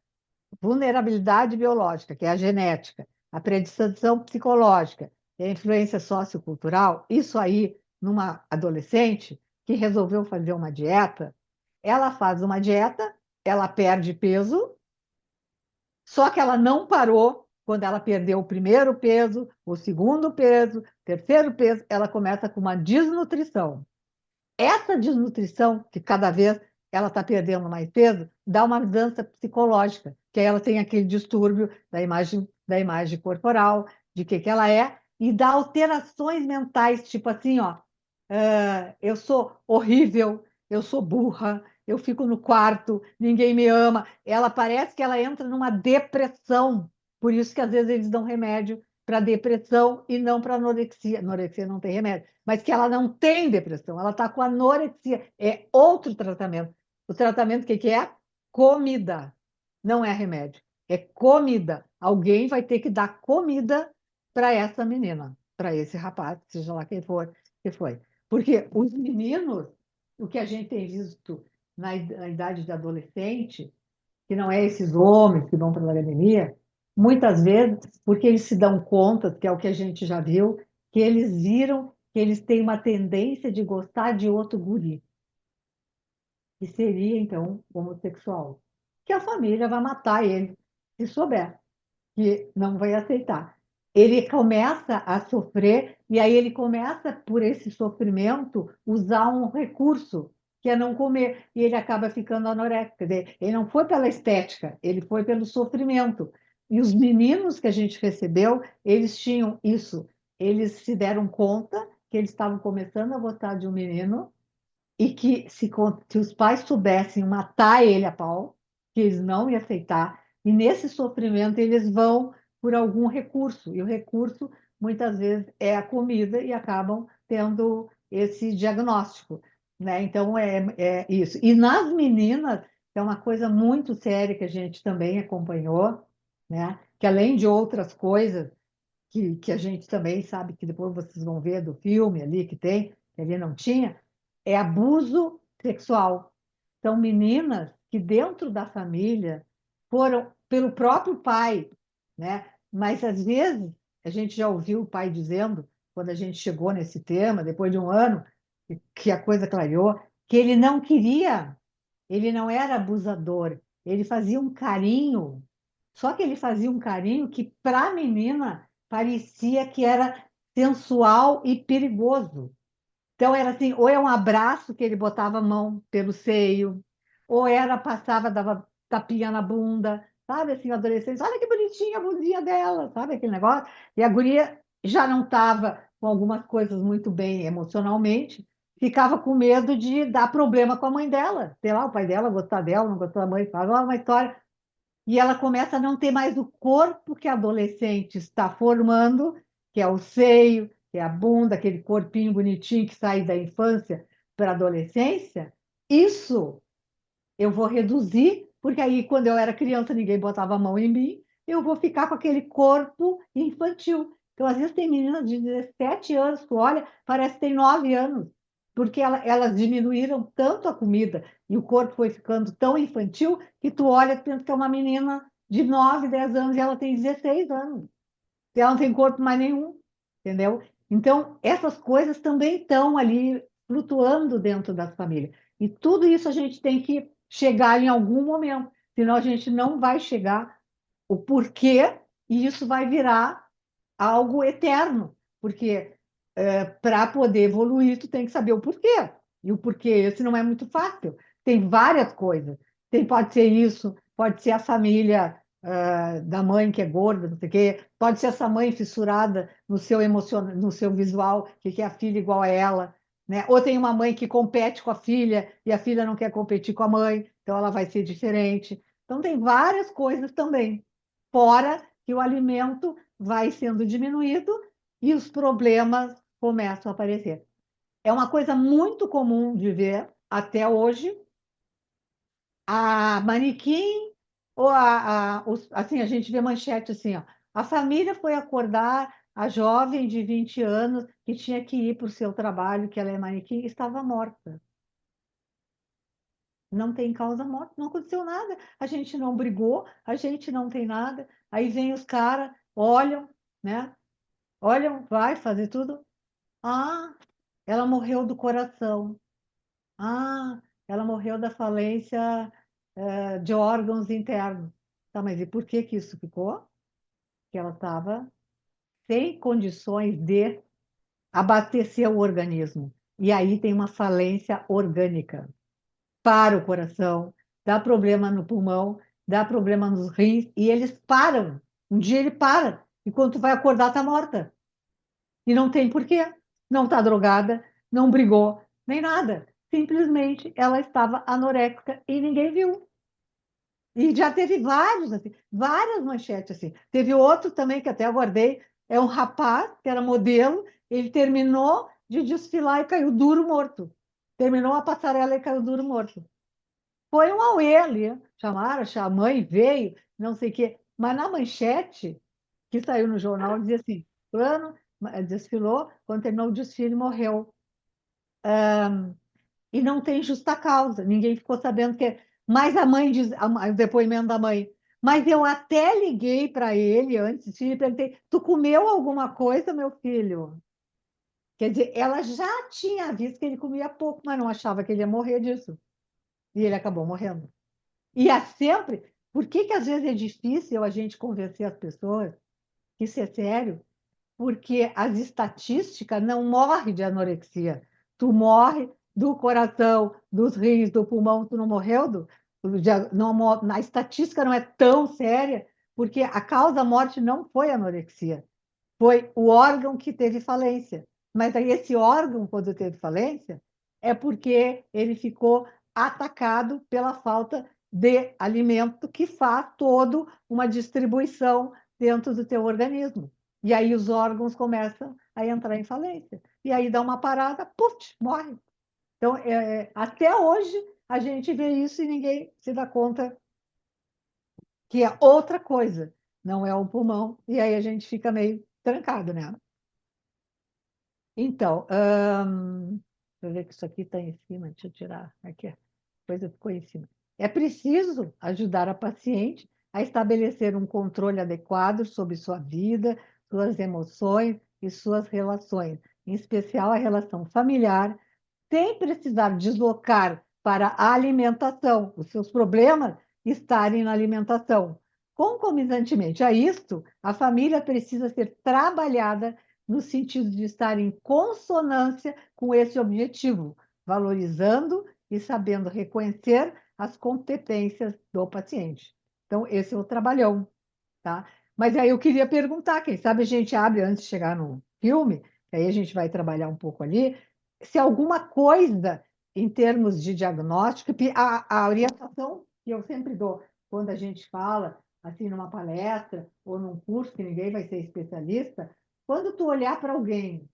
vulnerabilidade biológica, que é a genética, a predisposição psicológica e a influência sociocultural, isso aí, numa adolescente que resolveu fazer uma dieta, ela faz uma dieta, ela perde peso, só que ela não parou quando ela perdeu o primeiro peso, o segundo peso, o terceiro peso, ela começa com uma desnutrição. Essa desnutrição, que cada vez ela está perdendo mais peso, dá uma mudança psicológica, que aí ela tem aquele distúrbio da imagem corporal, de que ela é, e dá alterações mentais, tipo assim, ó, eu sou horrível, eu sou burra, eu fico no quarto, ninguém me ama. Ela parece que ela entra numa depressão, por isso que às vezes eles dão remédio para depressão e não para anorexia. Anorexia não tem remédio, mas que ela não tem depressão, ela está com anorexia. É outro tratamento. O tratamento, o que é? Comida, não é remédio, é comida. Alguém vai ter que dar comida para essa menina, para esse rapaz, seja lá quem for que foi. Porque os meninos, o que a gente tem visto na idade de adolescente, que não é esses homens que vão para a academia, muitas vezes, porque eles se dão conta, que é o que a gente já viu, que eles viram que eles têm uma tendência de gostar de outro guri, que seria, então, homossexual. Que a família vai matar ele, se souber que não vai aceitar. Ele começa a sofrer e aí ele começa, por esse sofrimento, usar um recurso, que é não comer, e ele acaba ficando anoréxico. Quer dizer, ele não foi pela estética, ele foi pelo sofrimento. E os meninos que a gente recebeu, eles tinham isso. Eles se deram conta que eles estavam começando a gostar de um menino e que se os pais soubessem matar ele a pau, que eles não iam aceitar, e nesse sofrimento eles vão por algum recurso, e o recurso muitas vezes é a comida e acabam tendo esse diagnóstico, né? Então é isso. E nas meninas, é uma coisa muito séria que a gente também acompanhou, né? Que além de outras coisas que a gente também sabe que depois vocês vão ver do filme ali que ali não tinha, é abuso sexual. São meninas que dentro da família foram pelo próprio pai, né? Mas às vezes a gente já ouviu o pai dizendo, quando a gente chegou nesse tema, depois de um ano, que a coisa clareou, que ele não queria, ele não era abusador, ele fazia um carinho, só que ele fazia um carinho que para a menina parecia que era sensual e perigoso. Então era assim, ou é um abraço que ele botava a mão pelo seio, ou era passava, dava tapinha na bunda, sabe assim, adolescente, olha que bonitinha a bundinha dela, sabe aquele negócio? E a guria já não estava com algumas coisas muito bem emocionalmente, ficava com medo de dar problema com a mãe dela, sei lá, o pai dela gostar dela, não gostar da mãe, fala uma história e ela começa a não ter mais o corpo que a adolescente está formando, que é o seio, que é a bunda, aquele corpinho bonitinho que sai da infância para a adolescência. Isso eu vou reduzir, porque aí, quando eu era criança, ninguém botava a mão em mim, eu vou ficar com aquele corpo infantil. Então, às vezes, tem meninas de 17 anos, tu olha, parece que tem 9 anos, porque elas diminuíram tanto a comida e o corpo foi ficando tão infantil que tu olha e pensa que é uma menina de 9, 10 anos e ela tem 16 anos. E ela não tem corpo mais nenhum, entendeu? Então, essas coisas também estão ali flutuando dentro das famílias. E tudo isso a gente tem que chegar em algum momento, senão a gente não vai chegar o porquê e isso vai virar algo eterno, porque para poder evoluir, tu tem que saber o porquê. E o porquê esse não é muito fácil. Tem várias coisas. Pode ser isso, pode ser a família da mãe que é gorda, não sei o quê, pode ser essa mãe fissurada no seu emocional, no seu visual, que quer a filha igual a ela, né? Ou tem uma mãe que compete com a filha e a filha não quer competir com a mãe, então ela vai ser diferente. Então tem várias coisas também. Fora que o alimento vai sendo diminuído e os problemas começam a aparecer. É uma coisa muito comum de ver até hoje, a manequim, ou assim, a gente vê manchete assim, ó, a família foi acordar a jovem de 20 anos que tinha que ir para o seu trabalho, que ela é manequim, estava morta. Não tem causa morte, não aconteceu nada. A gente não brigou, a gente não tem nada. Aí vem os caras, olham, né? Olham, vai fazer tudo. Ah, ela morreu do coração. Ah, ela morreu da falência, de órgãos internos. Tá, mas e por que que isso ficou? Que ela estava sem condições de abastecer o organismo. E aí tem uma falência orgânica. Para o coração, dá problema no pulmão, dá problema nos rins, e eles param. Um dia ele para, e quando tu vai acordar, tá morta. E não tem porquê. Não está drogada, não brigou, nem nada. Simplesmente ela estava anoréxica e ninguém viu. E já teve vários, assim, várias manchetes assim. Teve outro também que até aguardei, é um rapaz que era modelo, ele terminou de desfilar e caiu duro morto. Terminou a passarela e caiu duro morto. Foi um auê ali. Chamaram, a mãe veio, não sei o quê. Mas na manchete, que saiu no jornal, dizia assim: Fulano desfilou, quando terminou o desfile, morreu. E não tem justa causa. Ninguém ficou sabendo que. Mas a mãe diz, o depoimento da mãe. Mas eu até liguei para ele antes e perguntei: Tu comeu alguma coisa, meu filho? Quer dizer, ela já tinha visto que ele comia pouco, mas não achava que ele ia morrer disso. E ele acabou morrendo. E há sempre. Por que que às vezes é difícil a gente convencer as pessoas que isso é sério? Porque as estatísticas não morrem de anorexia. Tu morre do coração, dos rins, do pulmão, tu não morreu não, a estatística não é tão séria, porque a causa da morte não foi anorexia, foi o órgão que teve falência. Mas aí esse órgão, quando teve falência, é porque ele ficou atacado pela falta de alimento que faz toda uma distribuição dentro do teu organismo. E aí os órgãos começam a entrar em falência. E aí dá uma parada, puf, morre. Então, até hoje, a gente vê isso e ninguém se dá conta que é outra coisa, não é o pulmão. E aí a gente fica meio trancado, né? Então, deixa eu ver que isso aqui está em cima, deixa eu tirar aqui, a coisa ficou em cima. É preciso ajudar a paciente a estabelecer um controle adequado sobre sua vida, suas emoções e suas relações, em especial a relação familiar, sem precisar deslocar para a alimentação, os seus problemas estarem na alimentação. Concomitantemente a isto, a família precisa ser trabalhada no sentido de estar em consonância com esse objetivo, valorizando e sabendo reconhecer as competências do paciente. Então, esse é o trabalhão, tá? Mas aí eu queria perguntar, quem sabe a gente abre antes de chegar no filme, que aí a gente vai trabalhar um pouco ali, se alguma coisa em termos de diagnóstico, a orientação que eu sempre dou quando a gente fala assim numa palestra ou num curso que ninguém vai ser especialista, quando tu olhar para alguém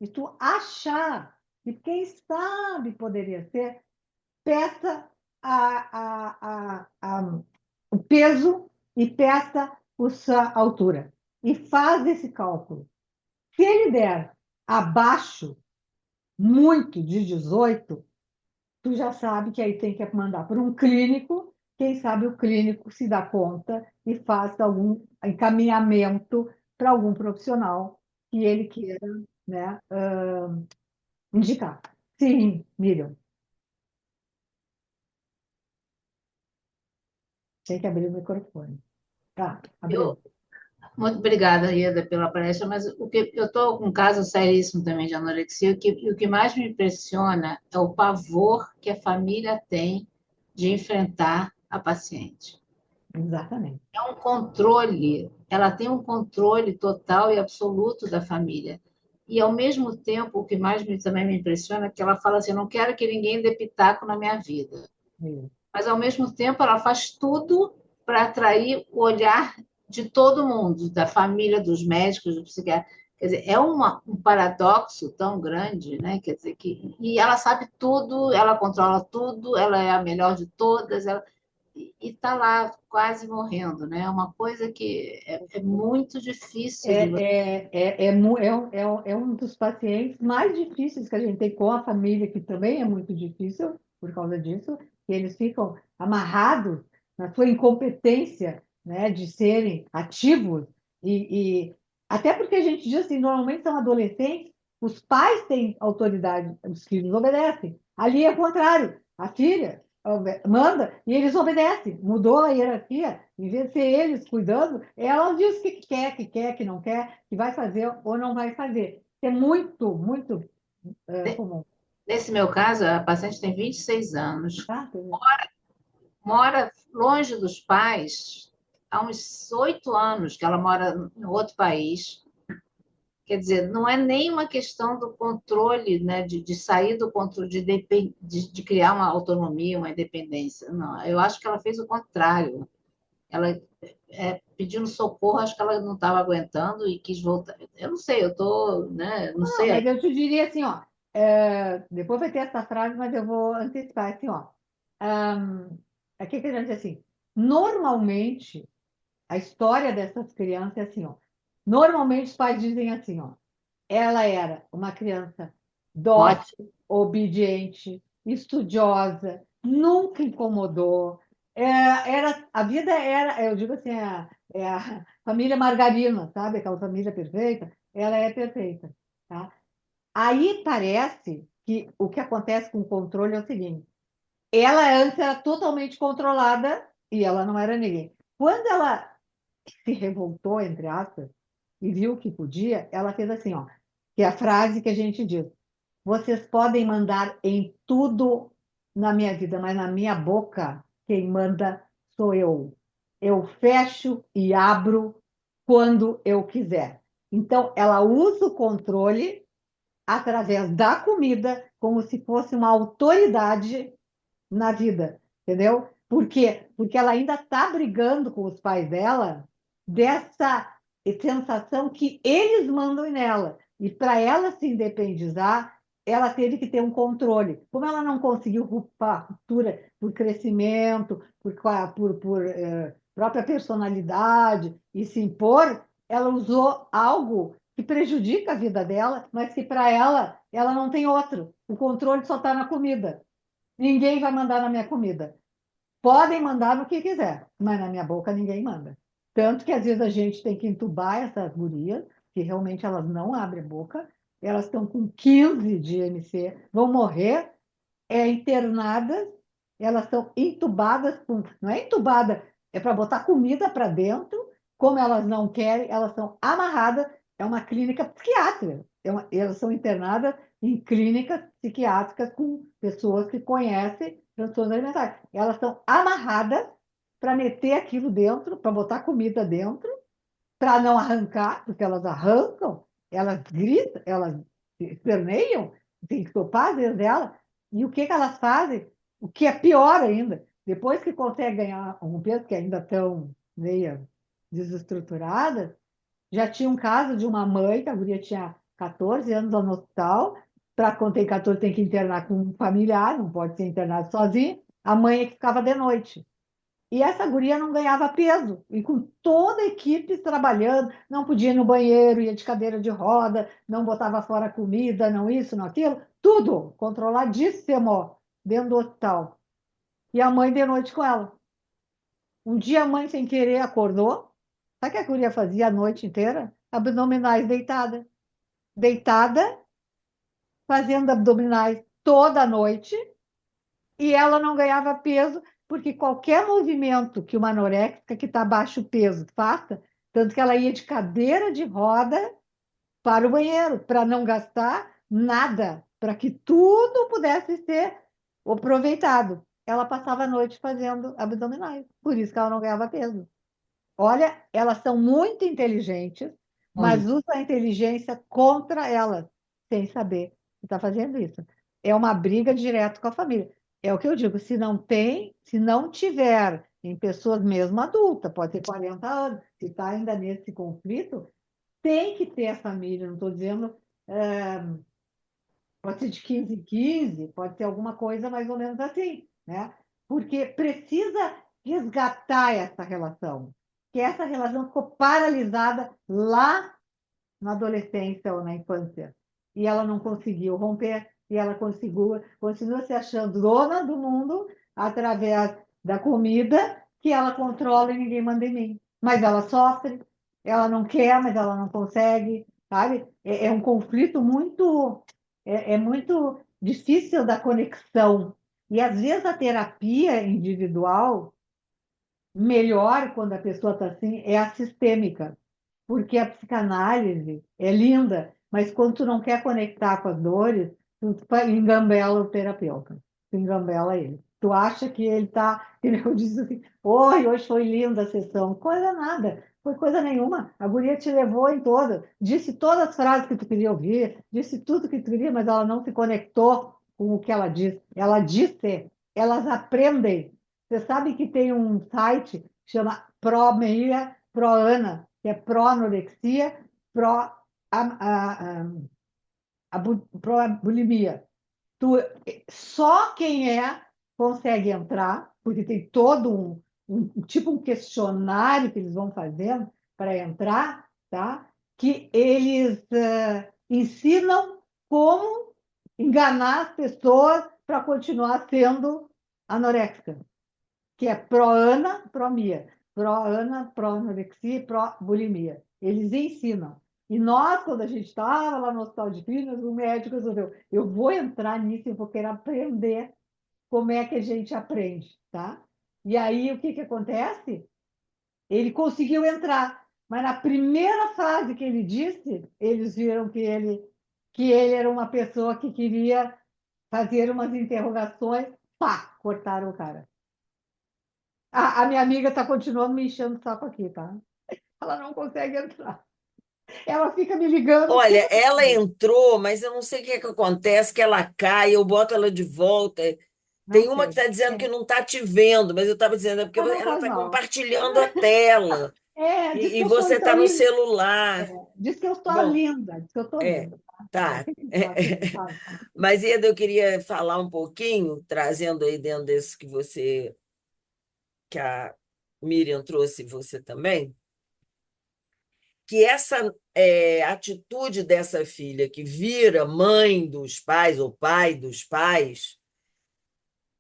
e tu achar que quem sabe poderia ser, peça o peso e peça a sua altura. E faz esse cálculo. Se ele der abaixo muito de 18, tu já sabe que aí tem que mandar para um clínico. Quem sabe o clínico se dá conta e faz algum encaminhamento para algum profissional que ele queira, né, indicar. Sim, Miriam, tem que abrir o microfone. Tá, abriu. Eu, muito obrigada, Ieda, pela palestra, mas o que eu estou com um caso seríssimo também de anorexia, e o que mais me impressiona é o pavor que a família tem de enfrentar a paciente. Exatamente. É um controle, ela tem um controle total e absoluto da família. E, ao mesmo tempo, o que mais também me impressiona é que ela fala assim: eu não quero que ninguém dê pitaco na minha vida. Mas, ao mesmo tempo, ela faz tudo para atrair o olhar de todo mundo, da família, dos médicos, do psiquiatra. Quer dizer, é um paradoxo tão grande, né? Quer dizer, e ela sabe tudo, ela controla tudo, ela é a melhor de todas, e está lá quase morrendo, né? É uma coisa que é muito difícil de você. É um dos pacientes mais difíceis que a gente tem com a família, que também é muito difícil por causa disso, que eles ficam amarrados na sua incompetência, né, de serem ativos, e até porque a gente diz assim, normalmente são adolescentes, os pais têm autoridade, os filhos obedecem. Ali é o contrário, a filha manda e eles obedecem. Mudou a hierarquia, em vez de ser eles cuidando, ela diz o que quer, que não quer, que vai fazer ou não vai fazer. É muito, muito comum. Nesse meu caso, a paciente tem 26 anos, Tá? mora longe dos pais há uns 8 anos que ela mora em outro país. Quer dizer, não é nem uma questão do controle, né, de sair do controle, de criar uma autonomia, uma independência. Não, eu acho que ela fez o contrário. Ela pedindo socorro, acho que ela não estava aguentando e quis voltar. Eu não sei, eu tô, né, não Não, sei mas aí. eu te diria assim, ó, depois vai ter essa frase, mas eu vou antecipar assim, ó. Um, aqui que a gente diz assim, normalmente, a história dessas crianças é assim, ó. Normalmente os pais dizem assim, ó. Ela era uma criança Ótimo. dócil, obediente, estudiosa, nunca incomodou. A vida era, eu digo assim, é a família margarina, sabe? Aquela família perfeita. Ela é perfeita, tá? Aí parece que o que acontece com o controle é o seguinte: ela antes era totalmente controlada e ela não era ninguém. Quando ela se revoltou, entre aspas, e viu que podia, ela fez assim, ó, que é a frase que a gente diz: vocês podem mandar em tudo na minha vida, mas na minha boca quem manda sou eu. Eu fecho e abro quando eu quiser. Então, ela usa o controle através da comida como se fosse uma autoridade na vida, entendeu? Por quê? Porque ela ainda está brigando com os pais dela dessa sensação que eles mandam nela. E para ela se independizar, ela teve que ter um controle. Como ela não conseguiu ruptura por crescimento, por própria personalidade e se impor, ela usou algo que prejudica a vida dela, mas que para ela não tem outro. O controle só está na comida. Ninguém vai mandar na minha comida. Podem mandar no que quiser, mas na minha boca ninguém manda. Tanto que às vezes a gente tem que entubar essas gurias, que realmente elas não abrem a boca, elas estão com 15 de IMC, vão morrer, internadas, elas são entubadas não é entubada, é para botar comida para dentro, como elas não querem, elas são amarradas, é uma clínica psiquiátrica, elas são internadas em clínicas psiquiátricas com pessoas que conhecem transtornos alimentares. Elas são amarradas para meter aquilo dentro, para botar comida dentro, para não arrancar, porque elas arrancam, elas gritam, elas esperneiam, tem que topar as vezes dela. E o que elas fazem? O que é pior ainda, depois que consegue ganhar um peso, que ainda estão meio desestruturadas, já tinha um caso de uma mãe, que a guria tinha 14 anos no hospital, para quando tem 14 tem que internar com um familiar, não pode ser internado sozinho, a mãe é que ficava de noite. E essa guria não ganhava peso, e com toda a equipe trabalhando, não podia ir no banheiro, ia de cadeira de roda, não botava fora comida, não isso, não aquilo, tudo controladíssimo dentro do hospital. E a mãe de noite com ela. Um dia a mãe, sem querer, acordou. Sabe o que a guria fazia a noite inteira? Abdominais deitada. Deitada, fazendo abdominais toda noite, e ela não ganhava peso, porque qualquer movimento que uma anoréxica que está baixo peso faça, tanto que ela ia de cadeira de roda para o banheiro, para não gastar nada, para que tudo pudesse ser aproveitado. Ela passava a noite fazendo abdominais, por isso que ela não ganhava peso. Olha, elas são muito inteligentes, mas Muito. usam a inteligência contra elas, sem saber que está fazendo isso. É uma briga direto com a família. É o que eu digo, se não tiver em pessoas mesmo adultas, pode ter 40 anos, se está ainda nesse conflito, tem que ter a família, não estou dizendo, pode ser de 15 em 15, pode ser alguma coisa mais ou menos assim, né? Porque precisa resgatar essa relação, que essa relação ficou paralisada lá na adolescência ou na infância. E ela não conseguiu romper, e ela conseguiu, continua se achando dona do mundo através da comida que ela controla e ninguém manda em mim. Mas ela sofre, ela não quer, mas ela não consegue, sabe? É um conflito muito difícil da conexão. E às vezes a terapia individual melhor quando a pessoa está assim é a sistêmica, porque a psicanálise é linda, mas quando tu não quer conectar com as dores, engambela o terapeuta, tu engambela ele. Tu acha que ele está, eu disse assim, oi, hoje foi linda a sessão, coisa nada, foi coisa nenhuma. A guria te levou em toda, disse todas as frases que tu queria ouvir, disse tudo que tu queria, mas ela não se conectou com o que ela disse. Ela disse, elas aprendem. Você sabe que tem um site que chama ProMeia, ProAna, que é pró-anorexia, pró-bulimia. Só quem consegue entrar, porque tem todo tipo um questionário que eles vão fazendo para entrar, tá? Que eles ensinam como enganar as pessoas para continuar sendo anoréxica, que é pró-ana, pró-mia. Pró-ana, pró-anorexia e pró-bulimia. Eles ensinam. E nós, quando a gente estava lá no Hospital de Clínicas, o médico resolveu, eu vou entrar nisso, eu vou querer aprender como é que a gente aprende, tá? E aí, o que que acontece? Ele conseguiu entrar, mas na primeira frase que ele disse, eles viram que ele era uma pessoa que queria fazer umas interrogações, pá, cortaram o cara. A minha amiga está continuando me enchendo o saco aqui, tá? Ela não consegue entrar. Ela fica me ligando Olha, todo ela dia. entrou, mas eu não sei o que é que acontece, que ela cai, eu boto ela de volta. Tem Não uma que sei. está dizendo que não está te vendo, mas eu estava dizendo, é porque Mas não ela faz está mal. compartilhando a tela Diz e que eu sou você está então no linda. celular. Diz que eu estou Bom, linda. Diz que eu estou é, linda. Tá? Tá. tá. Tá, tudo, tá. Mas, Ieda, eu queria falar um pouquinho, trazendo aí dentro desse que a Miriam trouxe, você também, que essa atitude dessa filha que vira mãe dos pais ou pai dos pais,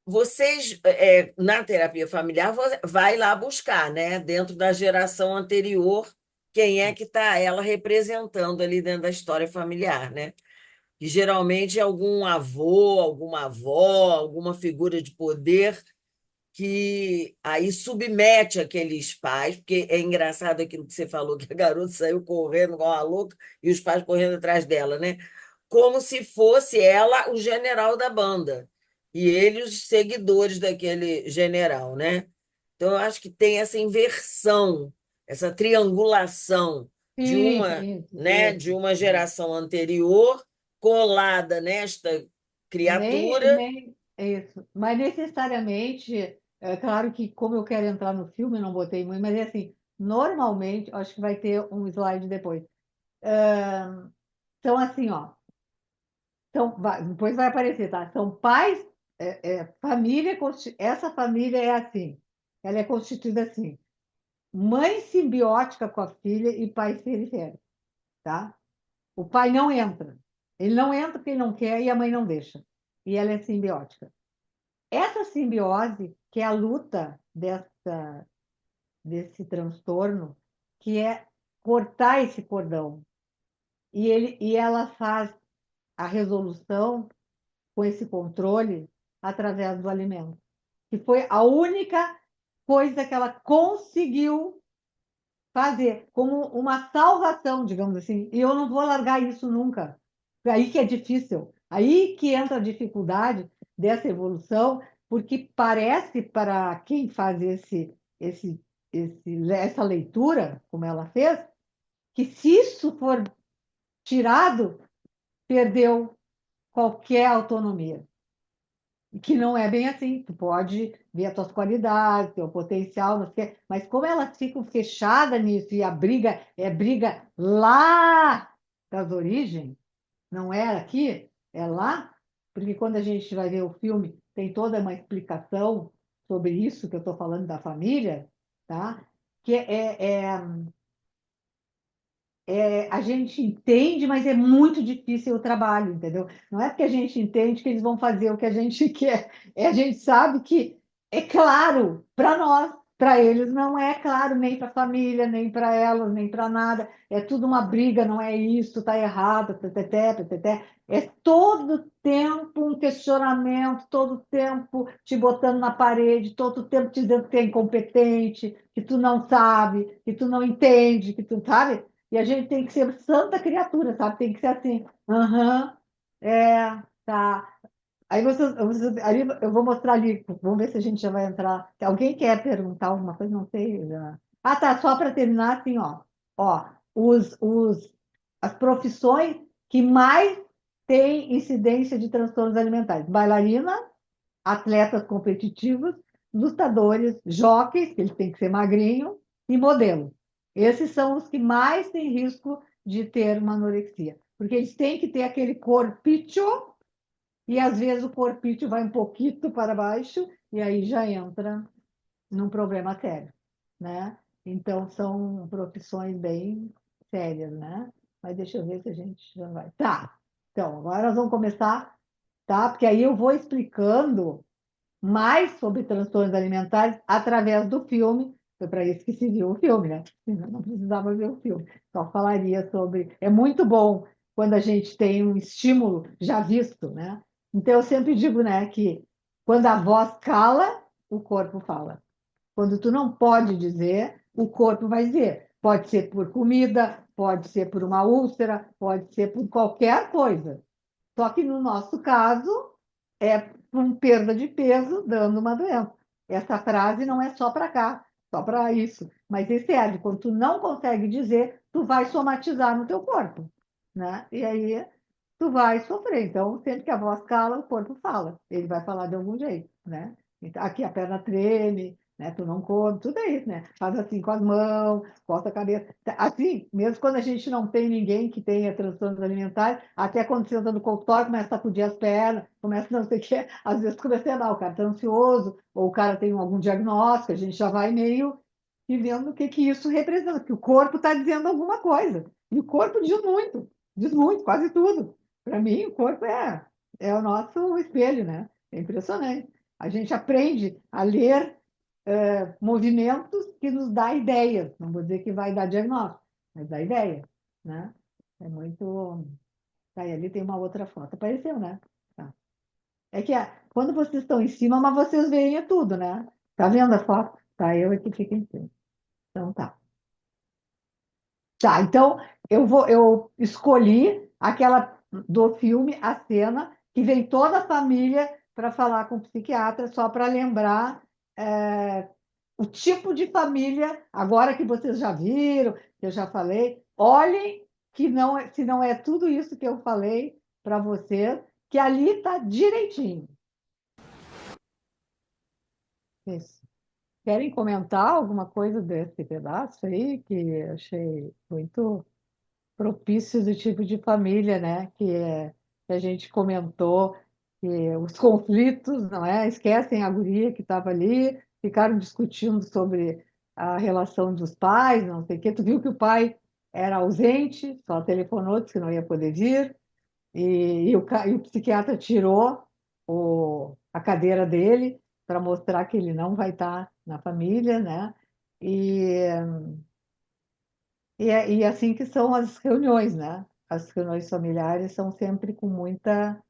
vocês, na terapia familiar, vai lá buscar, né, dentro da geração anterior, quem é que está ela representando ali dentro da história familiar, né? Que geralmente é algum avô, alguma avó, alguma figura de poder que aí submete aqueles pais, porque é engraçado aquilo que você falou, que a garota saiu correndo igual uma louca e os pais correndo atrás dela, né? Como se fosse ela o general da banda e ele os seguidores daquele general, né? Então, eu acho que tem essa inversão, essa triangulação de Sim, uma, tem isso, né, de isso. uma geração anterior colada nesta criatura. Nem isso. Mas necessariamente, é claro que como eu quero entrar no filme, eu não botei muito, mas é assim, normalmente, acho que vai ter um slide depois. São assim, ó. Depois vai aparecer, tá? São pais, família, essa família é assim. Ela é constituída assim: mãe simbiótica com a filha e pai periférico, tá? O pai não entra. Ele não entra porque ele não quer e a mãe não deixa. E ela é simbiótica. Essa simbiose, que é a luta desse transtorno, que é cortar esse cordão. E ela faz a resolução com esse controle através do alimento, que foi a única coisa que ela conseguiu fazer como uma salvação, digamos assim. E eu não vou largar isso nunca. É aí que é difícil, aí que entra a dificuldade dessa evolução, porque parece para quem faz essa leitura, como ela fez, que se isso for tirado, perdeu qualquer autonomia. que não é bem assim. Tu pode ver as tuas qualidades, teu potencial, não sei o quê, mas como elas ficam fechadas nisso e a briga é briga lá das origens, não é aqui, é lá, porque quando a gente vai ver o filme, tem toda uma explicação sobre isso que eu estou falando da família, tá? Que a gente entende, mas é muito difícil o trabalho, entendeu? Não é porque a gente entende que eles vão fazer o que a gente quer, a gente sabe que é claro para nós, para eles não é claro, nem para a família, nem para elas, nem para nada. É tudo uma briga, não é isso, está errado, teteté, teteté. É todo tempo um questionamento, todo tempo te botando na parede, todo tempo te dizendo que tu é incompetente, que tu não sabe, que tu não entende, que tu sabe. E a gente tem que ser santa criatura, sabe? Tem que ser assim. Aham, tá. Aí ali eu vou mostrar ali, vamos ver se a gente já vai entrar. Se alguém quer perguntar alguma coisa, não sei. Ah, tá, só para terminar, assim, ó. Ó, as profissões que mais têm incidência de transtornos alimentares. Bailarina, atletas competitivos, lutadores, jockeys, que eles têm que ser magrinho, e modelo. Esses são os que mais têm risco de ter uma anorexia, porque eles têm que ter aquele corpício e às vezes o corpício vai um pouquinho para baixo e aí já entra num problema sério, né? Então são profissões bem sérias, né? Mas deixa eu ver se a gente já vai. Tá. Então, agora nós vamos começar, tá? Porque aí eu vou explicando mais sobre transtornos alimentares através do filme. Foi para isso que se viu o filme, né? Senão não precisava ver o filme. Só falaria sobre. É muito bom quando a gente tem um estímulo já visto, né? Então eu sempre digo, né, que quando a voz cala, o corpo fala. Quando tu não pode dizer, o corpo vai dizer. Pode ser por comida, pode ser por uma úlcera, pode ser por qualquer coisa. Só que no nosso caso, é com perda de peso dando uma doença. Essa frase não é só para cá, só para isso. Mas esse serve. Quando tu não consegue dizer, tu vai somatizar no teu corpo, né? E aí tu vai sofrer. Então, sempre que a voz cala, o corpo fala. Ele vai falar de algum jeito, né? Então, aqui a perna treme, né? Tu não come, tudo é isso, né? Faz assim com as mãos, coça a cabeça. Assim, mesmo quando a gente não tem ninguém que tenha transtornos alimentares, até quando você anda no consultório, começa a sacudir as pernas, começa a não sei o quê, às vezes começa a dar, o cara está ansioso, ou o cara tem algum diagnóstico, a gente já vai meio e vendo o que que isso representa, que o corpo está dizendo alguma coisa. E o corpo diz muito, quase tudo. Para mim, o corpo é o nosso espelho, né? É impressionante. A gente aprende a ler movimentos que nos dá ideias. Não vou dizer que vai dar diagnóstico, mas dá ideia, né? É muito. Tá, e ali tem uma outra foto. Apareceu, né? Tá. É que quando vocês estão em cima, mas vocês veem é tudo, né? Tá vendo a foto? Tá, eu aqui fico em cima. Então tá. Tá, então eu escolhi aquela do filme, a cena, que vem toda a família para falar com o psiquiatra, só para lembrar o tipo de família, agora que vocês já viram, que eu já falei, olhem que não, se não é tudo isso que eu falei para vocês, que ali está direitinho. Isso. Querem comentar alguma coisa desse pedaço aí, que eu achei muito propício do tipo de família, né? Que a gente comentou, que os conflitos, não é? Esquecem a guria que estava ali, ficaram discutindo sobre a relação dos pais, não sei o quê. Tu viu que o pai era ausente, só telefonou, disse que não ia poder vir, e o psiquiatra tirou a cadeira dele para mostrar que ele não vai estar na família, né? E e assim que são as reuniões, né? As reuniões familiares são sempre com muita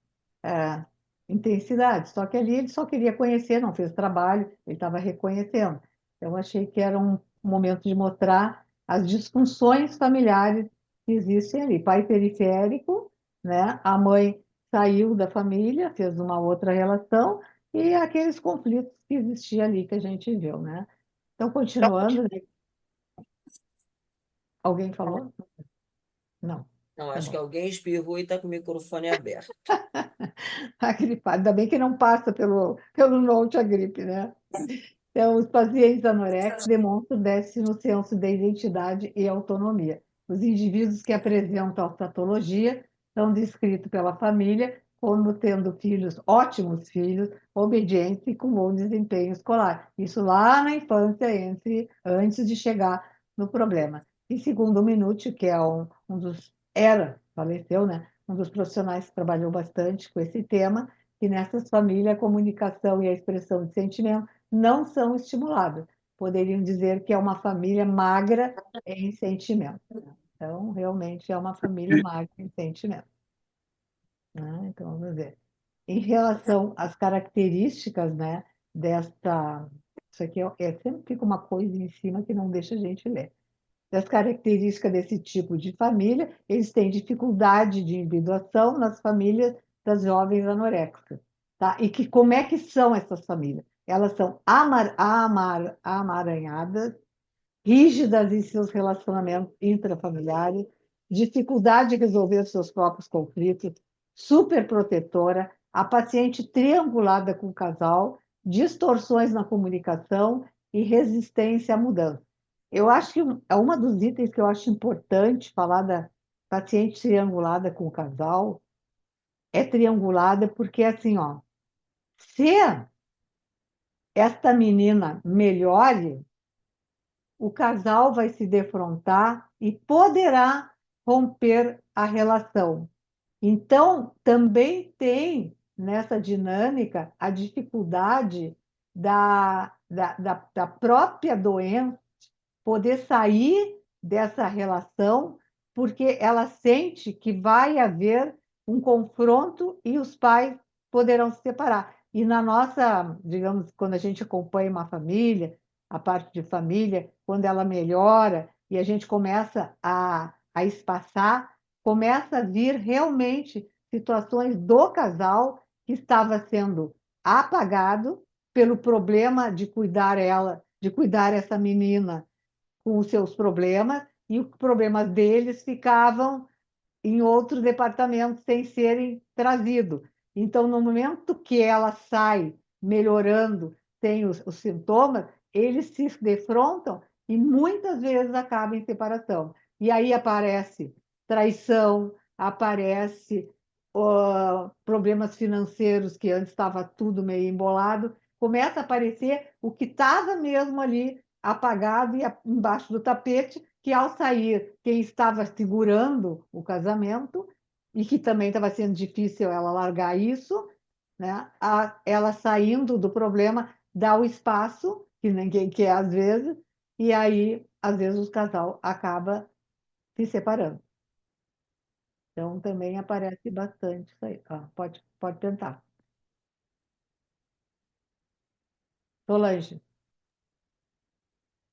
é, intensidade. Só que ali ele só queria conhecer, não fez trabalho, ele estava reconhecendo. Então, achei que era um momento de mostrar as disfunções familiares que existem ali. Pai periférico, né? A mãe saiu da família, fez uma outra relação, e aqueles conflitos que existiam ali que a gente viu, né? Então, continuando, né? Alguém falou? Não. Não, Tá acho que bom. alguém espirrou e está com o microfone aberto. A gripado. Ainda bem que não passa pelo note a gripe, né? Então, os pacientes anorexicos demonstram déficit no senso de identidade e autonomia. Os indivíduos que apresentam a patologia são descritos pela família como tendo filhos, ótimos filhos, obedientes e com bom desempenho escolar. Isso lá na infância, antes de chegar no problema. E segundo o Minucci, que é faleceu, né? Um dos profissionais que trabalhou bastante com esse tema, que nessas famílias a comunicação e a expressão de sentimento não são estimulados. Poderiam dizer que é uma família magra em sentimento. Então, realmente é uma família magra em sentimento. Né? Então, vamos ver. Em relação às características, né, desta. Isso aqui sempre fica uma coisa em cima que não deixa a gente ler. Das características desse tipo de família, eles têm dificuldade de individuação nas famílias das jovens anoréxicas. Tá? E como é que são essas famílias? Elas são amaranhadas, rígidas em seus relacionamentos intrafamiliares, dificuldade de resolver seus próprios conflitos, superprotetora, a paciente triangulada com o casal, distorções na comunicação e resistência à mudança. Eu acho que é uma dos itens que eu acho importante falar da paciente triangulada com o casal, é triangulada porque assim, ó, se esta menina melhore, o casal vai se defrontar e poderá romper a relação. Então, também tem nessa dinâmica a dificuldade da própria doença poder sair dessa relação, porque ela sente que vai haver um confronto e os pais poderão se separar. E na nossa, digamos, quando a gente acompanha uma família, a parte de família, quando ela melhora e a gente começa a espaçar, começa a vir realmente situações do casal que estava sendo apagado pelo problema de cuidar ela, de cuidar essa menina com os seus problemas, e os problemas deles ficavam em outro departamento sem serem trazidos. Então, no momento que ela sai melhorando, tem os sintomas, eles se defrontam e muitas vezes acabam em separação. E aí aparece traição, aparece problemas financeiros, que antes estava tudo meio embolado, começa a aparecer o que estava mesmo ali apagado e embaixo do tapete, que ao sair, quem estava segurando o casamento, e que também estava sendo difícil ela largar isso, né? Ela saindo do problema, dá o espaço, que ninguém quer às vezes, e aí, às vezes, o casal acaba se separando. Então, também aparece bastante isso aí. Pode tentar. Solange.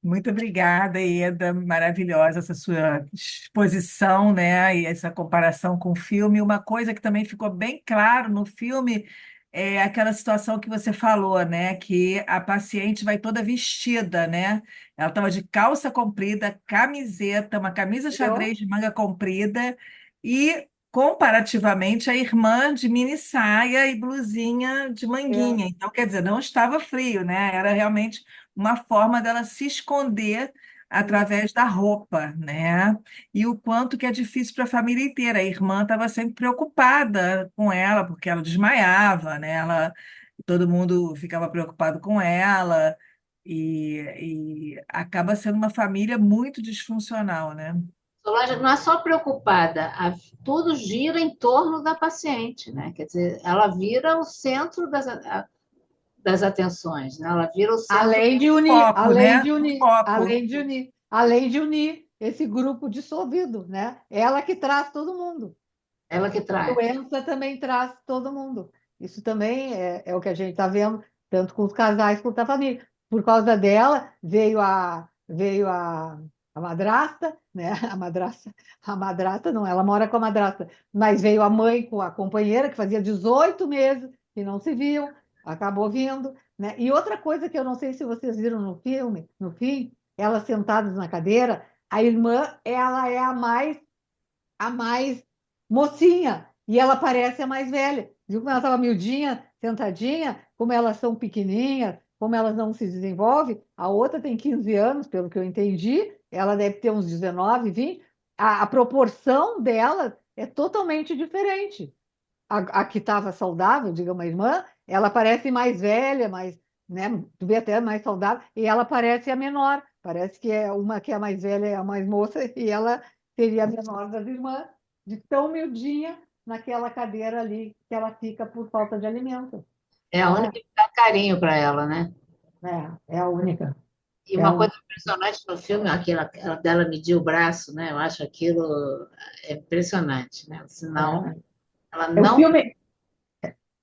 Muito obrigada, Ieda, maravilhosa essa sua exposição, né? E essa comparação com o filme. Uma coisa que também ficou bem claro no filme é aquela situação que você falou, né? Que a paciente vai toda vestida, né? Ela estava de calça comprida, camiseta, uma camisa Eu? xadrez de manga comprida e, comparativamente, a irmã de mini saia e blusinha de Eu. manguinha. Então, quer dizer, não estava frio, né? Era realmente uma forma dela se esconder através da roupa, né? E o quanto que é difícil para a família inteira. A irmã estava sempre preocupada com ela, porque ela desmaiava, né? Todo mundo ficava preocupado com ela, e acaba sendo uma família muito disfuncional, né? Solange não é só preocupada, tudo gira em torno da paciente, né? Quer dizer, ela vira o centro das atenções, né? Ela vira o centro. Além de unir, Foco, né? O foco. além de unir esse grupo dissolvido, né? Ela que traz todo mundo. Ela que A traz. doença também traz todo mundo. Isso também é o que a gente está vendo, tanto com os casais quanto a família. Por causa dela, veio a madrasta, né? A madrasta não, ela mora com a madrasta, mas veio a mãe com a companheira, que fazia 18 meses que não se viam, acabou vindo, né? E outra coisa que eu não sei se vocês viram no filme, no fim, elas sentadas na cadeira, a irmã, ela é a mais a mais mocinha, e ela parece a mais velha. Viu como ela estava miudinha, sentadinha, como elas são pequenininhas, como elas não se desenvolvem. A outra tem 15 anos, pelo que eu entendi, ela deve ter uns 19, 20. A proporção dela é totalmente diferente. A que estava saudável, diga uma irmã, ela parece mais velha, mais, né, tu vê até mais saudável, e ela parece a menor. Parece que é uma que é a mais velha, é a mais moça, e ela seria a menor das irmãs, de tão miudinha naquela cadeira ali que ela fica por falta de alimento. É a Então, única que dá carinho para ela, né? é a única. E É a uma coisa única. impressionante no filme, aquela dela medir o braço, né? Eu acho aquilo impressionante, né? Senão, ela É o não filme,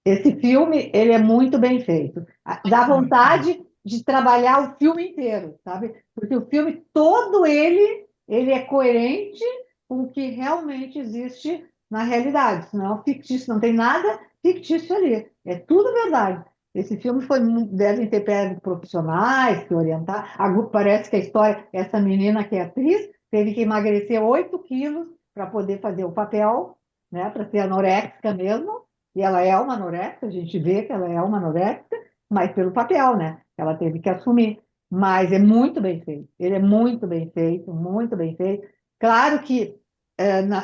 esse filme, ele é muito bem feito. Dá vontade de trabalhar o filme inteiro, sabe? Porque o filme todo ele é coerente com o que realmente existe na realidade. Não é fictício, não tem nada fictício ali. É tudo verdade. Esse filme devem ter pego profissionais que orientar. Parece que a história, essa menina que é atriz, teve que emagrecer 8 quilos para poder fazer o papel, né? Para ser anoréxica mesmo. E ela é uma anorexica, a gente vê que ela é uma anorexica, mas pelo papel, né? Ela teve que assumir. Mas é muito bem feito. Ele é muito bem feito, muito bem feito. Claro que,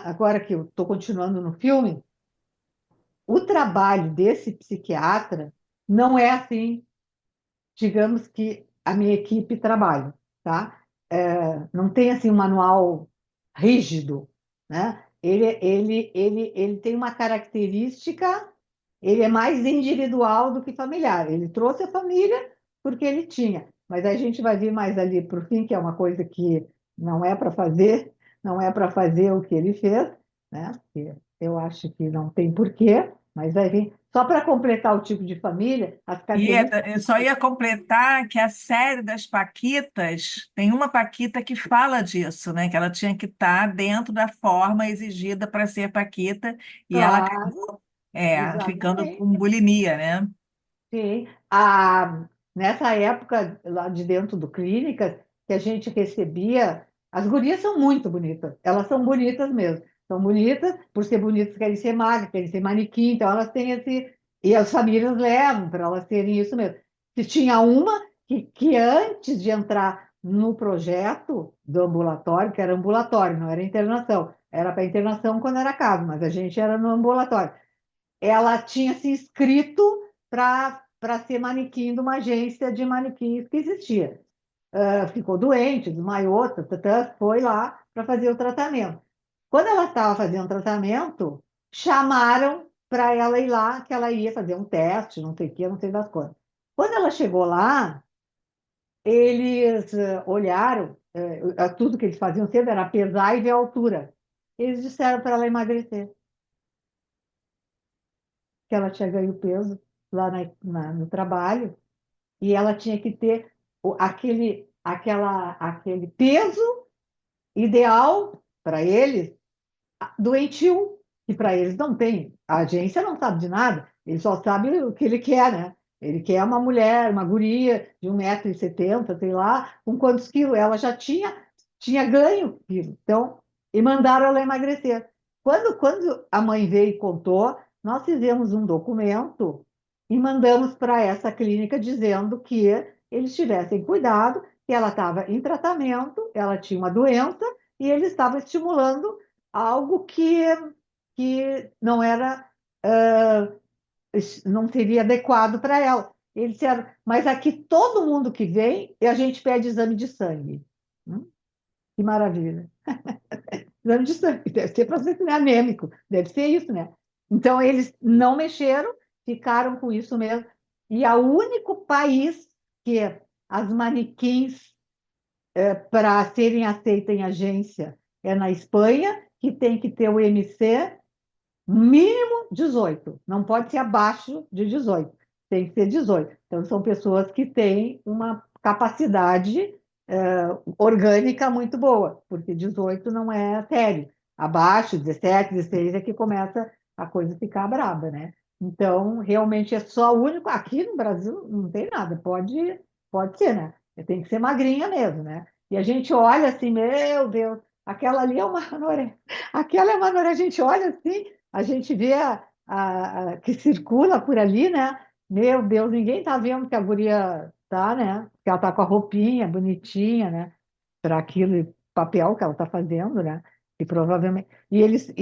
agora que eu estou continuando no filme, o trabalho desse psiquiatra não é assim, digamos que a minha equipe trabalha, tá? Não tem assim um manual rígido, né? Ele tem uma característica, ele é mais individual do que familiar. Ele trouxe a família porque ele tinha, mas a gente vai ver mais ali para o fim, que é uma coisa que não é para fazer, não é para fazer o que ele fez, né? Porque eu acho que não tem porquê, mas vai vir. Só para completar o tipo de família, as E características. eu só ia completar que a série das Paquitas tem uma Paquita que fala disso, né? Que ela tinha que estar dentro da forma exigida para ser Paquita e ela Claro, acabou ficando exatamente. com bulimia, né? Sim. Nessa época, lá de dentro do Clínicas, que a gente recebia, as gurias são muito bonitas, elas são bonitas mesmo. São bonitas, por ser bonitas, querem ser magras, querem ser manequim, então elas têm esse. E as famílias levam para elas terem isso mesmo. Se tinha uma que antes de entrar no projeto do ambulatório, que era ambulatório, não era internação, era para internação quando era caso, mas a gente era no ambulatório, ela tinha se inscrito para ser manequim de uma agência de manequins que existia. Ficou doente, desmaiou, foi lá para fazer o tratamento. Quando ela estava fazendo o tratamento, chamaram para ela ir lá, que ela ia fazer um teste, não sei o que, não sei das coisas. Quando ela chegou lá, eles olharam, tudo que eles faziam sempre era pesar e ver a altura. Eles disseram para ela emagrecer, que ela tinha ganho peso lá no trabalho, e ela tinha que ter aquele peso ideal para eles, doentio, que para eles não tem. A agência não sabe de nada, ele só sabe o que ele quer, né? Ele quer uma mulher, uma guria de 1,70 m, sei lá, com quantos quilos. Ela já tinha ganho quilos. Então, e mandaram ela emagrecer. Quando a mãe veio e contou, nós fizemos um documento e mandamos para essa clínica dizendo que eles tivessem cuidado, que ela estava em tratamento, ela tinha uma doença e eles estavam estimulando algo que não era, não seria adequado para ela. Eles disseram, mas aqui todo mundo que vem, a gente pede exame de sangue. Que maravilha. Exame de sangue, deve ser para ser anêmico, deve ser isso, né? Então, eles não mexeram, ficaram com isso mesmo. E é o único país que as manequins, para serem aceitas em agência, é na Espanha, que tem que ter o MC mínimo 18, não pode ser abaixo de 18, tem que ser 18. Então, são pessoas que têm uma capacidade orgânica muito boa, porque 18 não é sério. Abaixo, 17, 16 é que começa a coisa ficar braba, né? Então, realmente é só o único. Aqui no Brasil não tem nada, pode ser, né? Tem que ser magrinha mesmo, né? E a gente olha assim, meu Deus. aquela ali é uma anorexia. Aquela é uma anorexia. A gente olha assim, a gente vê que circula por ali, né? Meu Deus, ninguém tá vendo que a guria tá, né? Que ela tá com a roupinha bonitinha, né? Para aquele papel que ela tá fazendo, né? E provavelmente. Isso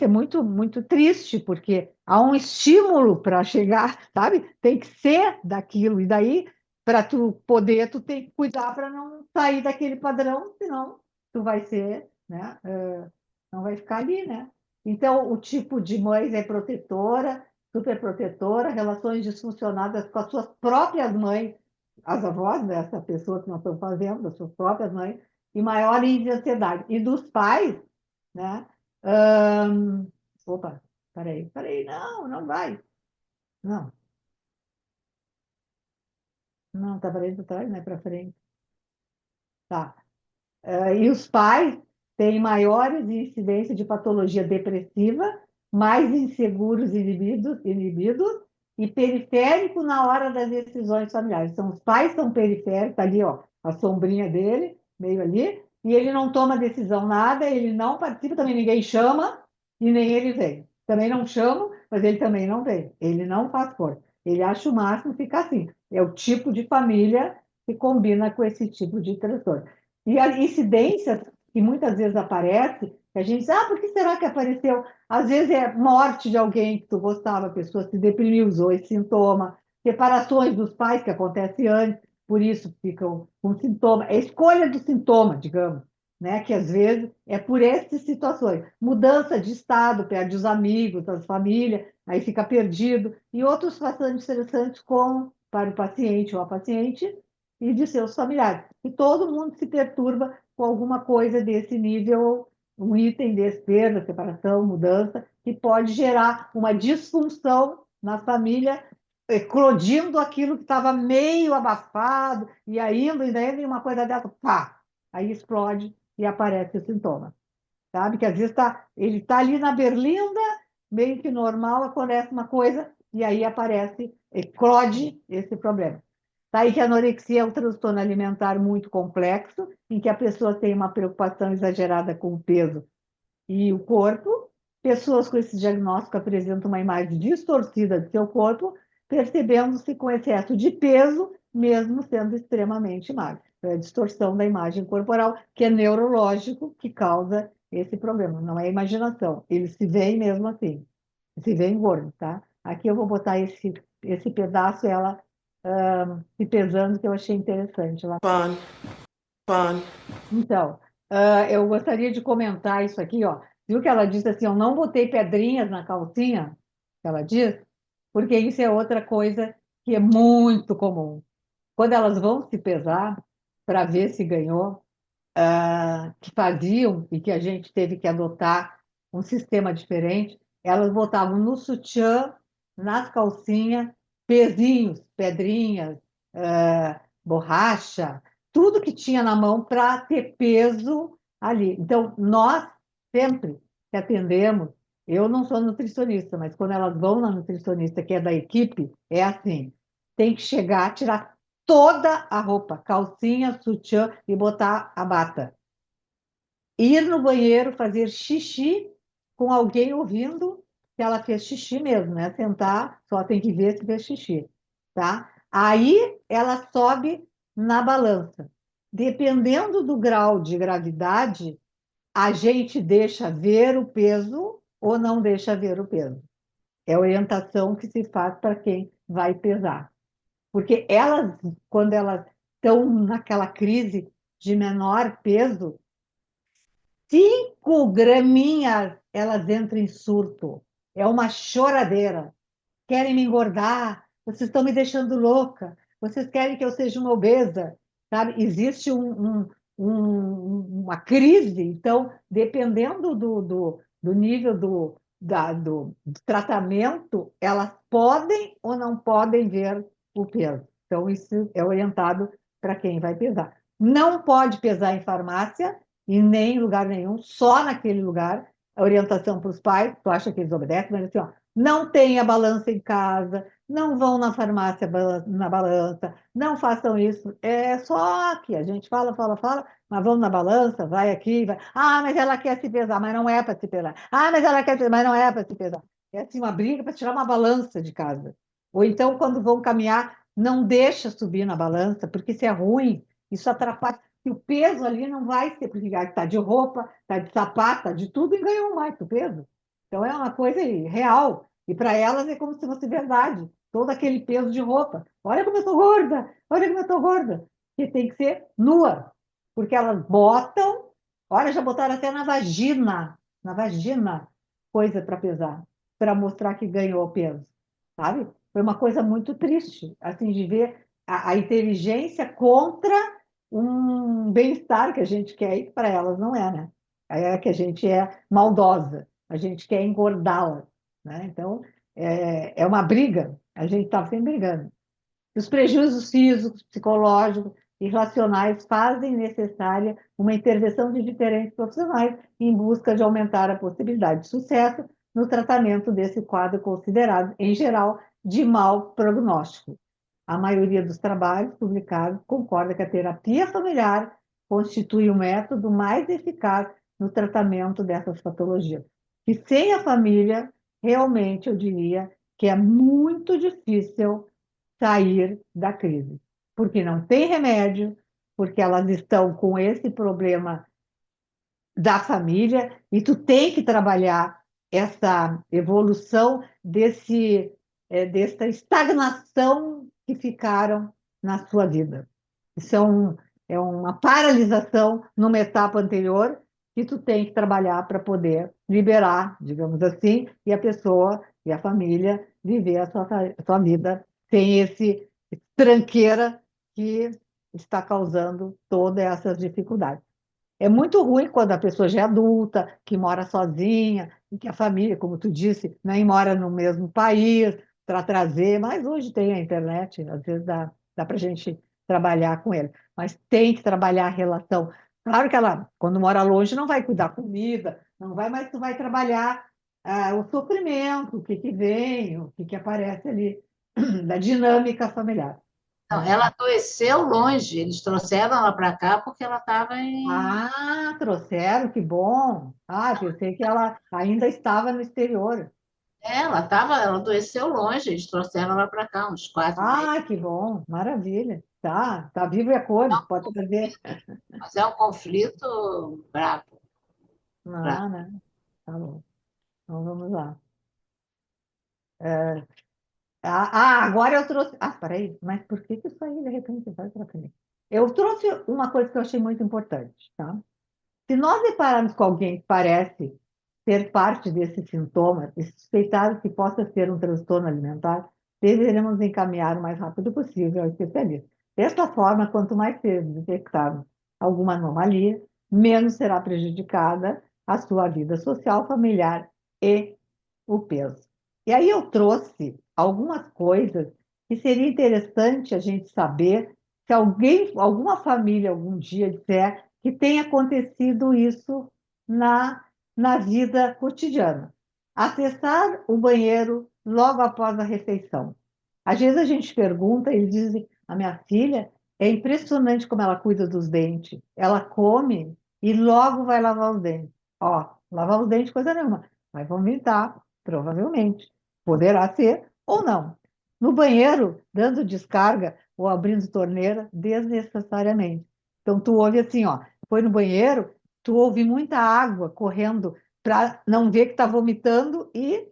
é muito, muito triste, porque há um estímulo para chegar, sabe? Tem que ser daquilo. E daí, para tu poder, tu tem que cuidar para não sair daquele padrão, senão tu vai ser, né? Não vai ficar ali, né? Então, o tipo de mãe é protetora, super protetora, relações disfuncionadas com as suas próprias mães, as avós dessa pessoa que nós estamos fazendo, das suas próprias mães, e maior índice de ansiedade. E dos pais, né? Ahn, Opa, peraí, não, não vai. Não, não, tá para trás, não é para frente. Tá. E os pais têm maiores incidências de patologia depressiva, mais inseguros inibidos e periférico na hora das decisões familiares. Então, os pais são periféricos, tá ali, ó, a sombrinha dele, meio ali, e ele não toma decisão nada, ele não participa, também ninguém chama e nem ele vem. Também não chamo, mas ele também não vem. Ele não faz força. Ele acha o máximo ficar assim. É o tipo de família que combina com esse tipo de transtorno. E as incidências que muitas vezes aparece, que a gente diz, por que será que apareceu? Às vezes é morte de alguém que tu gostava, a pessoa se deprimiu, usou esse sintoma, separações dos pais que acontece antes, por isso ficam com sintoma, é escolha do sintoma, digamos, né? Que às vezes é por essas situações. Mudança de estado, perde os amigos, as famílias, aí fica perdido, e outros bastante interessantes para o paciente ou a paciente, e de seus familiares. E todo mundo se perturba com alguma coisa desse nível, um item desse, perda, separação, mudança, que pode gerar uma disfunção na família, eclodindo aquilo que estava meio abafado, e ainda em uma coisa dessa, pá, aí explode e aparece o sintoma. Sabe? Que às vezes ele está ali na berlinda, meio que normal, acontece uma coisa, e aí aparece, eclode esse problema. Daí que a anorexia é um transtorno alimentar muito complexo, em que a pessoa tem uma preocupação exagerada com o peso e o corpo. Pessoas com esse diagnóstico apresentam uma imagem distorcida de seu corpo, percebendo-se com excesso de peso, mesmo sendo extremamente magro. É a distorção da imagem corporal, que é neurológico, que causa esse problema. Não é imaginação. Eles se veem mesmo assim. Se veem gordos, tá? Aqui eu vou botar esse pedaço, ela se pesando, que eu achei interessante lá. Fun, fun. Então, eu gostaria de comentar isso aqui, ó. Viu que ela disse assim, eu não botei pedrinhas na calcinha, que ela diz, porque isso é outra coisa que é muito comum. Quando elas vão se pesar para ver se ganhou, que faziam e que a gente teve que adotar um sistema diferente, elas botavam no sutiã, nas calcinhas, pezinhos, pedrinhas, borracha, tudo que tinha na mão para ter peso ali. Então, nós sempre que atendemos, eu não sou nutricionista, mas quando elas vão na nutricionista, que é da equipe, é assim, tem que chegar, tirar toda a roupa, calcinha, sutiã e botar a bata. Ir no banheiro fazer xixi com alguém ouvindo que ela fez xixi mesmo, né? Sentar, só tem que ver se fez xixi, tá? Aí ela sobe na balança. Dependendo do grau de gravidade, a gente deixa ver o peso ou não deixa ver o peso. É a orientação que se faz para quem vai pesar. Porque elas, quando elas estão naquela crise de menor peso, 5 graminhas elas entram em surto. É uma choradeira. Querem me engordar, vocês estão me deixando louca, vocês querem que eu seja uma obesa, sabe? Existe uma crise, então, dependendo do nível do tratamento, elas podem ou não podem ver o peso. Então, isso é orientado para quem vai pesar. Não pode pesar em farmácia e nem em lugar nenhum, só naquele lugar. A orientação para os pais, tu acha que eles obedecem, mas assim, ó, não tenha balança em casa, não vão na farmácia na balança, não façam isso. É só que a gente fala, fala, fala, mas vamos na balança, vai aqui, vai. Ah, mas ela quer se pesar, mas não é para se pesar. Ah, mas ela quer, mas não é para se pesar. É assim uma briga para tirar uma balança de casa. Ou então, quando vão caminhar, não deixa subir na balança, porque isso é ruim, isso atrapalha. E o peso ali não vai ser, porque está de roupa, está de sapato, está de tudo e ganhou mais o peso. Então é uma coisa real. E para elas é como se fosse verdade. Todo aquele peso de roupa. Olha como eu estou gorda, olha como eu estou gorda. Que tem que ser nua. Porque elas botam, olha, já botaram até na vagina, coisa para pesar, para mostrar que ganhou peso, sabe? Foi uma coisa muito triste, assim, de ver a inteligência contra um bem-estar que a gente quer e para elas não é, né? É que a gente é maldosa, a gente quer engordá-las, né? Então, é uma briga, a gente está sempre brigando. Os prejuízos físicos, psicológicos e racionais fazem necessária uma intervenção de diferentes profissionais em busca de aumentar a possibilidade de sucesso no tratamento desse quadro considerado, em geral, de mau prognóstico. A maioria dos trabalhos publicados concorda que a terapia familiar constitui o método mais eficaz no tratamento dessas patologias. E sem a família, realmente eu diria que é muito difícil sair da crise, porque não tem remédio, porque elas estão com esse problema da família e tu tem que trabalhar essa evolução dessa estagnação que ficaram na sua vida. Isso é uma paralisação numa etapa anterior que tu tem que trabalhar para poder liberar, digamos assim, e a pessoa e a família viver a sua vida sem esse tranqueira que está causando todas essas dificuldades. É muito ruim quando a pessoa já é adulta, que mora sozinha, e que a família, como tu disse, nem mora no mesmo país para trazer, mas hoje tem a internet, às vezes dá para a gente trabalhar com ele. Mas tem que trabalhar a relação. Claro que ela, quando mora longe, não vai cuidar comida, não vai, mas tu vai trabalhar o sofrimento, o que que vem, o que que aparece ali, da dinâmica familiar, Não, né? ela adoeceu longe, eles trouxeram ela para cá porque ela estava em. Ah, trouxeram, que bom. Ah, pensei que ela ainda estava no exterior. Ela adoeceu longe, eles trouxeram ela para cá, uns 4 meses. Ah, que bom, maravilha. Tá vivo e a cores, pode trazer. Mas é um conflito brabo, brabo. Ah, né? Tá bom. Então vamos lá. Agora eu trouxe. Ah, peraí, mas por que que isso aí de repente vai para frente? Eu trouxe uma coisa que eu achei muito importante, tá? Se nós depararmos com alguém que parece ter parte desses sintomas e suspeitar que possa ser um transtorno alimentar, deveremos encaminhar o mais rápido possível ao especialista. Desta forma, quanto mais cedo detectarmos alguma anomalia, menos será prejudicada a sua vida social, familiar e o peso. E aí eu trouxe algumas coisas que seria interessante a gente saber se alguém, alguma família algum dia disser que tem acontecido isso na, na vida cotidiana. Acessar o banheiro logo após a refeição. Às vezes a gente pergunta, eles dizem, a minha filha é impressionante como ela cuida dos dentes. Ela come e logo vai lavar os dentes. Ó, lavar os dentes, coisa nenhuma. Vai vomitar, provavelmente. Poderá ser ou não. No banheiro, dando descarga ou abrindo torneira, desnecessariamente. Então, tu ouve assim, ó, foi no banheiro, tu ouve muita água correndo para não ver que está vomitando e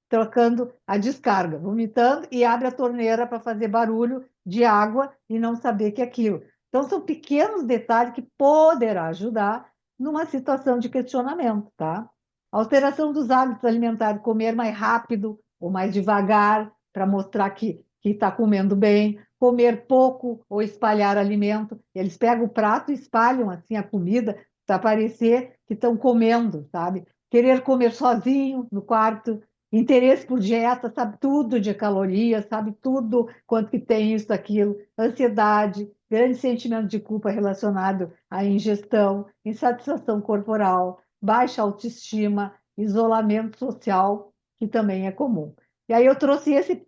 trocando a descarga, vomitando e abre a torneira para fazer barulho de água e não saber que é aquilo. Então, são pequenos detalhes que poderá ajudar numa situação de questionamento, tá? Alteração dos hábitos alimentares, comer mais rápido ou mais devagar, para mostrar que está comendo bem, comer pouco ou espalhar alimento. Eles pegam o prato e espalham assim a comida para parecer que estão comendo, sabe? Querer comer sozinho no quarto, interesse por dieta, sabe tudo de calorias, sabe tudo quanto que tem isso, aquilo, ansiedade, grande sentimento de culpa relacionado à ingestão, insatisfação corporal, baixa autoestima, isolamento social, que também é comum. E aí eu trouxe esse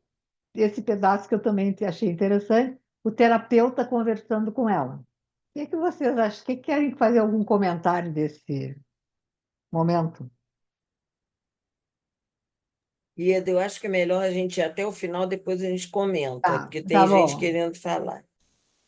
esse pedaço que eu também achei interessante, o terapeuta conversando com ela. O que vocês acham? O que querem fazer algum comentário desse momento? Ieda, eu acho que é melhor a gente ir até o final, depois a gente comenta, Tá, porque tá tem gente bom. querendo falar.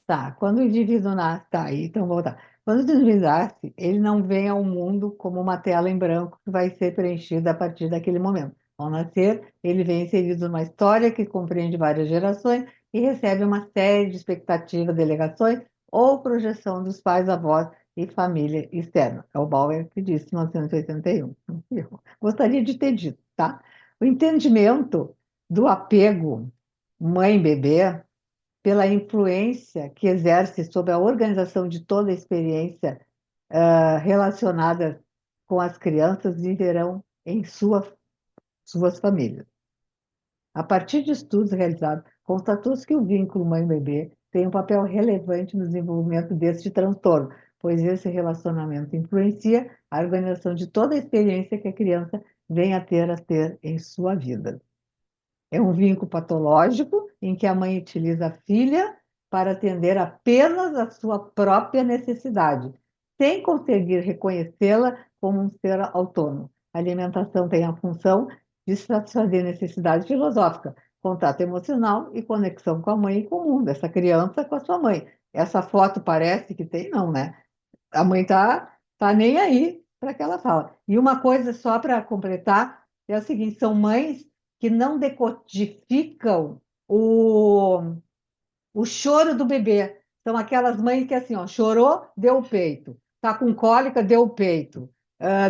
Tá, quando o indivíduo nasce, tá aí, então voltar. Quando o indivíduo nasce, ele não vem ao mundo como uma tela em branco que vai ser preenchida a partir daquele momento. Ao nascer, ele vem inserido numa história que compreende várias gerações e recebe uma série de expectativas, delegações ou projeção dos pais, avós e família externa. É o Bauer que disse em 1981. Eu gostaria de ter dito, tá? O entendimento do apego mãe-bebê pela influência que exerce sobre a organização de toda a experiência relacionada com as crianças viverão em suas famílias. A partir de estudos realizados, constatou-se que o vínculo mãe-bebê tem um papel relevante no desenvolvimento deste transtorno, pois esse relacionamento influencia a organização de toda a experiência que a criança vem a ter em sua vida. É um vínculo patológico em que a mãe utiliza a filha para atender apenas a sua própria necessidade, sem conseguir reconhecê-la como um ser autônomo. A alimentação tem a função de satisfazer necessidade filosófica, contato emocional e conexão com a mãe e com o mundo, dessa criança com a sua mãe. Essa foto parece que tem, não, né? A mãe tá nem aí para que ela fala. E uma coisa só para completar é o seguinte: são mães que não decodificam o choro do bebê. São aquelas mães que assim, ó, chorou, deu o peito. Tá com cólica, deu o peito.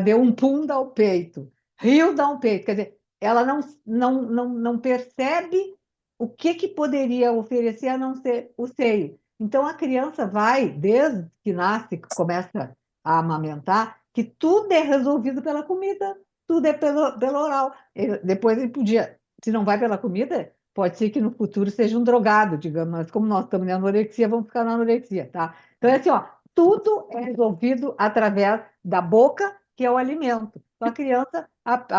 Deu um pum, dá o peito. Riu, dá um peito. Quer dizer, ela não percebe o que poderia oferecer a não ser o seio. Então, a criança vai, desde que nasce, começa a amamentar, que tudo é resolvido pela comida, tudo é pelo oral. Depois ele podia, se não vai pela comida, pode ser que no futuro seja um drogado, digamos, mas como nós estamos na anorexia, vamos ficar na anorexia, tá? Então, é assim, ó, tudo é resolvido através da boca, que é o alimento. Então, a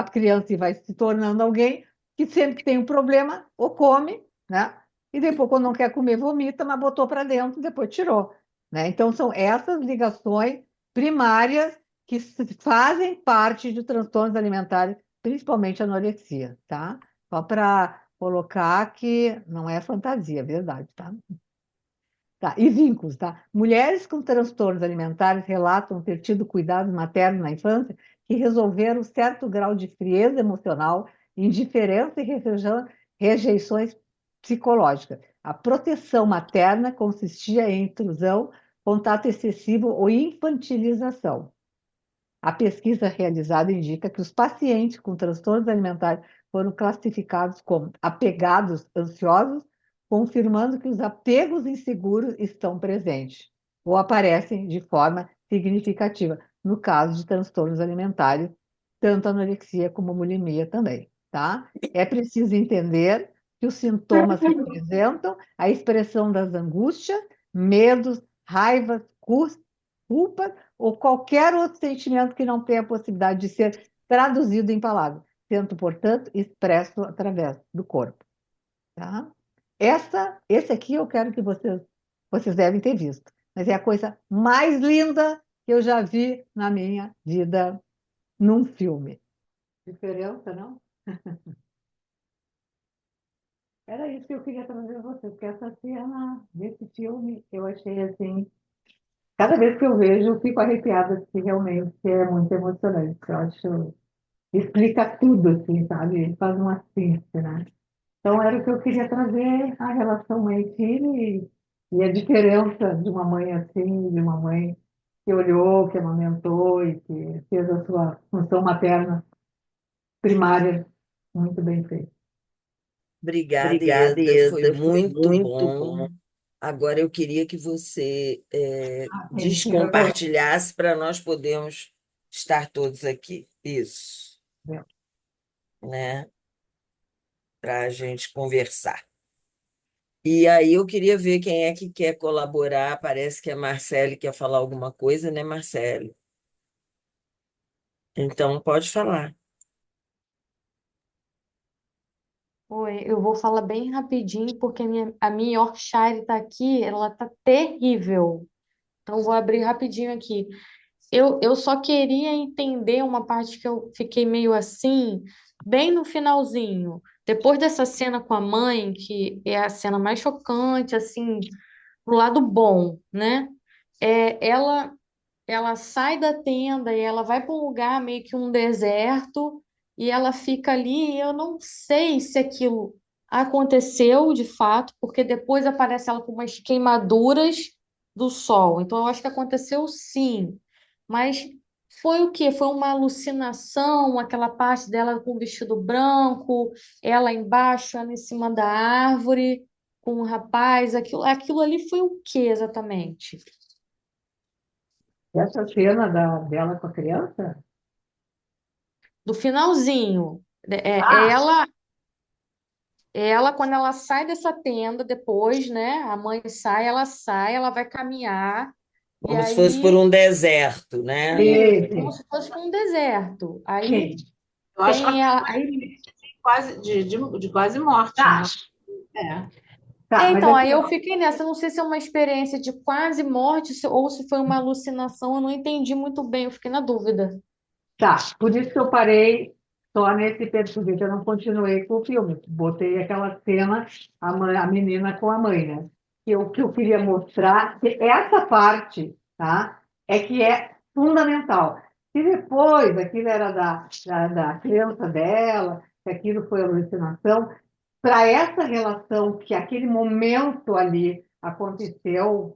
criança vai se tornando alguém que sempre que tem um problema, ou come, né? E depois, quando não quer comer, vomita, mas botou para dentro, depois tirou, né? Então, são essas ligações primárias que fazem parte de transtornos alimentares, principalmente anorexia, tá? Só para colocar que não é fantasia, é verdade, tá? Tá, e vínculos, tá? Mulheres com transtornos alimentares relatam ter tido cuidado materno na infância que resolveram certo grau de frieza emocional, indiferença e rejeições psicológicas. A proteção materna consistia em intrusão, contato excessivo ou infantilização. A pesquisa realizada indica que os pacientes com transtornos alimentares foram classificados como apegados ansiosos, confirmando que os apegos inseguros estão presentes ou aparecem de forma significativa no caso de transtornos alimentares, tanto anorexia como bulimia também, tá? É preciso entender que os sintomas representam a expressão das angústias, medos, raivas, culpas ou qualquer outro sentimento que não tenha a possibilidade de ser traduzido em palavras, sendo, portanto, expresso através do corpo. Tá? Esse aqui eu quero que vocês devem ter visto, mas é a coisa mais linda que eu já vi na minha vida num filme. Diferença, não? Era isso que eu queria trazer a vocês, porque essa cena desse filme eu achei assim. Cada vez que eu vejo, eu fico arrepiada, porque realmente é muito emocionante. Eu acho, explica tudo, assim, sabe? Ele faz uma síntese, né? Então, era o que eu queria trazer, a relação mãe-filho e a diferença de uma mãe assim, de uma mãe que olhou, que amamentou e que fez a sua função materna primária muito bem feita. Obrigada, Obrigada, Ieda, foi Ieda. Foi muito muito bom. bom. Agora eu queria que você Tem que revelar. descompartilhasse para nós podermos estar todos aqui. Isso, né? Para a gente conversar. E aí eu queria ver quem é que quer colaborar. Parece que a Marcele quer falar alguma coisa, né, Marcele? Então pode falar. Oi, eu vou falar bem rapidinho, porque a minha Yorkshire tá aqui, ela tá terrível. Então, eu vou abrir rapidinho aqui. Eu só queria entender uma parte que eu fiquei meio assim, bem no finalzinho. Depois dessa cena com a mãe, que é a cena mais chocante, assim, pro lado bom, né? Ela sai da tenda e ela vai para um lugar meio que um deserto e ela fica ali. E eu não sei se aquilo aconteceu de fato, porque depois aparece ela com umas queimaduras do sol. Então eu acho que aconteceu sim, mas foi o quê? Foi uma alucinação, aquela parte dela com o vestido branco, ela embaixo, ela em cima da árvore, com o rapaz, aquilo ali foi o que exatamente? Essa cena dela com a criança? Do finalzinho. Ah, Ela, quando ela sai dessa tenda, depois, né? A mãe sai, ela vai caminhar, e Como se fosse por aí, um deserto, né? isso, como sim, se fosse um deserto. Aí sim. Eu acho que ela tem tem ela. uma Aí, experiência de quase morte, Tá, né? É. tá, mas então, assim, aí eu ó, fiquei nessa. Não sei se é uma experiência de quase morte ou se foi uma alucinação, eu não entendi muito bem, eu fiquei na dúvida. tá. Por isso que eu parei só nesse personagem, eu não continuei com o filme. Botei aquela cena, a menina com a mãe, né? Que eu queria mostrar, que essa parte, tá? É que é fundamental. Se depois aquilo era da criança dela, se aquilo foi alucinação, para essa relação que aquele momento ali aconteceu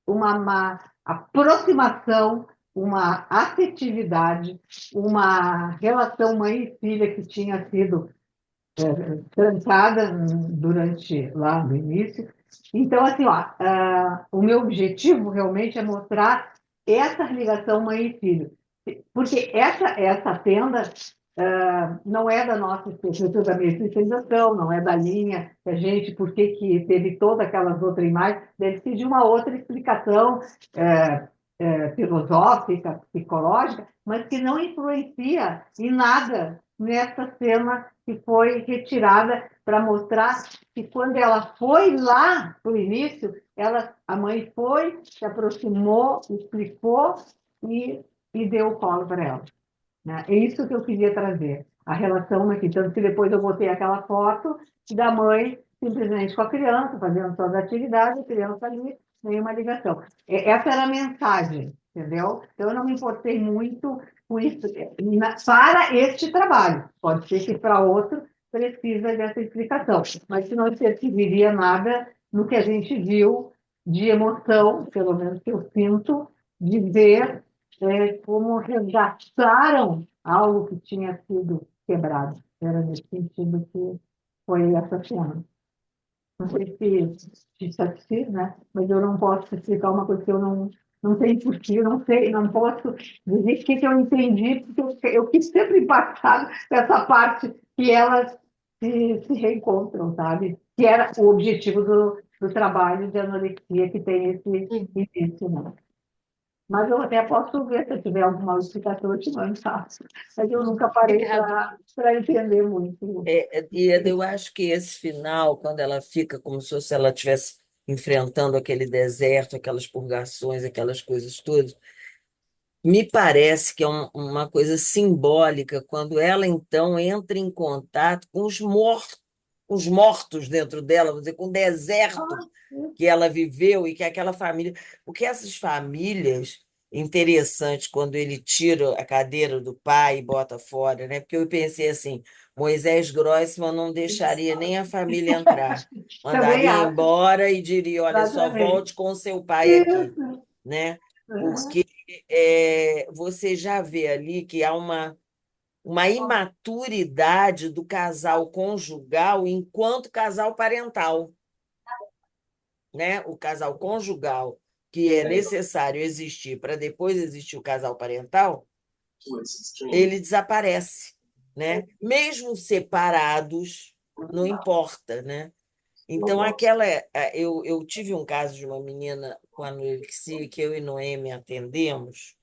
uma aproximação, uma afetividade, uma relação mãe e filha que tinha sido trancada durante lá no início. Então, assim, ó, o meu objetivo realmente é mostrar essa ligação mãe e filho. Porque essa tenda não é da nossa especialização, da minha especialização, não é da linha que a gente, por que que teve todas aquelas outras imagens, deve ser de uma outra explicação filosófica, psicológica, mas que não influencia em nada nessa cena que foi retirada para mostrar que quando ela foi lá para o início, a mãe foi, se aproximou, explicou e deu o colo para ela, né? É isso que eu queria trazer, a relação aqui. Tanto que depois eu botei aquela foto da mãe simplesmente com a criança, fazendo suas atividades, a criança ali, nenhuma ligação. Essa era a mensagem, entendeu? Então eu não me importei muito com isso para este trabalho. Pode ser que para outro precisa dessa explicação, mas que não interferiria nada no que a gente viu de emoção, pelo menos que eu sinto, de ver como resgataram algo que tinha sido quebrado. Era nesse sentido que foi essa cena. Não sei se te satisfiz, né? Mas eu não posso explicar uma coisa que eu não sei porquê, não sei, não posso dizer o que eu entendi, porque eu quis sempre impactado nessa parte que elas se reencontram, sabe? Que era o objetivo do trabalho de anorexia que tem esse início, né? Mas eu até posso ver se eu tiver alguma explicação, eu te mando, tá? Mas eu nunca parei Obrigada. para entender muito. E eu acho que esse final, quando ela fica como se fosse ela estivesse enfrentando aquele deserto, aquelas purgações, aquelas coisas todas, me parece que é uma coisa simbólica quando ela então entra em contato com os mortos dentro dela, vamos dizer, com o deserto que ela viveu e que aquela família. Porque essas famílias interessantes, quando ele tira a cadeira do pai e bota fora, né? Porque eu pensei assim, Moisés Grossman não deixaria nem a família entrar, Também mandaria acho, embora e diria, olha, só exatamente. volte com o seu pai aqui, Isso. né? Uhum. Porque você já vê ali que há uma imaturidade do casal conjugal enquanto casal parental, né? O casal conjugal, que é necessário existir para depois existir o casal parental, ele desaparece, né? Mesmo separados, não importa, né? Então, eu tive um caso de uma menina com anorexia que eu e Noemi atendemos,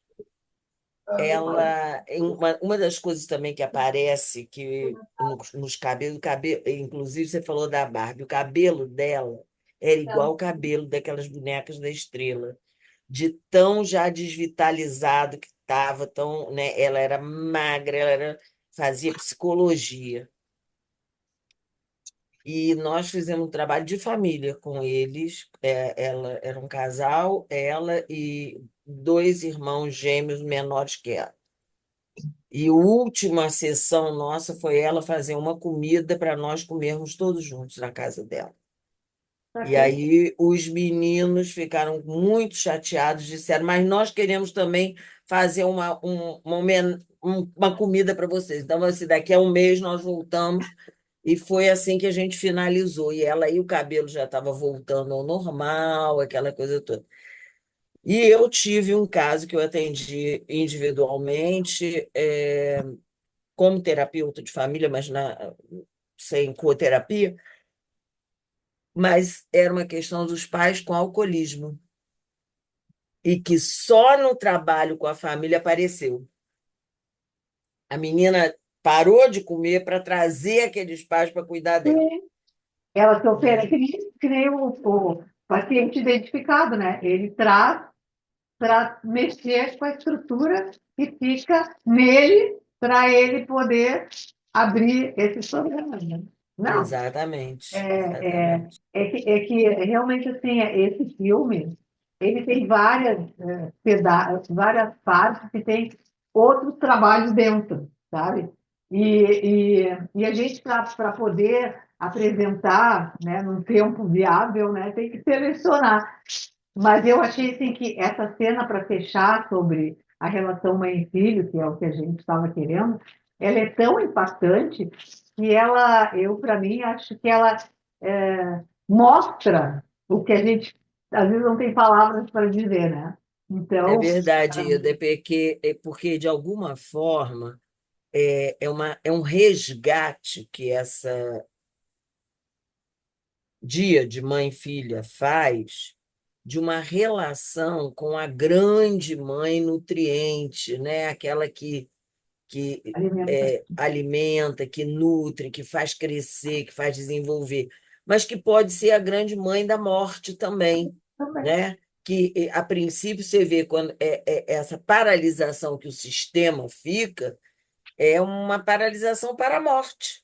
uma das coisas também que aparece que nos cabelos, inclusive você falou da Barbie, o cabelo dela era igual o cabelo daquelas bonecas da Estrela, de tão já desvitalizado que estava, tão, né? Ela era magra, fazia psicologia. E nós fizemos um trabalho de família com eles. Ela era um casal, ela e dois irmãos gêmeos menores que ela. E a última sessão nossa foi ela fazer uma comida para nós comermos todos juntos na casa dela. E aí os meninos ficaram muito chateados, disseram, mas nós queremos também fazer uma comida para vocês. Então, assim, daqui a um mês nós voltamos. E foi assim que a gente finalizou. E ela aí, o cabelo já estava voltando ao normal, aquela coisa toda. E eu tive um caso que eu atendi individualmente, como terapeuta de família, mas sem coterapia, mas era uma questão dos pais com alcoolismo. E que só no trabalho com a família apareceu. A menina parou de comer para trazer aqueles pais para cuidar dela. Ela se oferece, Né? que nem o paciente identificado, né? Ele traz para mexer com a estrutura que fica nele para ele poder abrir esses problemas, né? Não, Exatamente, é, é, exatamente. é que realmente assim, esse filme ele tem várias partes que tem outros trabalhos dentro, sabe? E a gente, para poder apresentar, né, num tempo viável, né, tem que selecionar. Mas eu achei assim, que essa cena para fechar sobre a relação mãe e filho, que é o que a gente estava querendo, ela é tão impactante que eu para mim acho que ela mostra o que a gente às vezes não tem palavras para dizer, né? É Então, verdade, Ida, porque de alguma forma é um resgate que essa dia de mãe e filha faz de uma relação com a grande mãe nutriente, né? Aquela que alimenta alimenta, que nutre, que faz crescer, que faz desenvolver, mas que pode ser a grande mãe da morte também, também. né? Que a princípio você vê quando essa paralisação que o sistema fica é uma paralisação para a morte.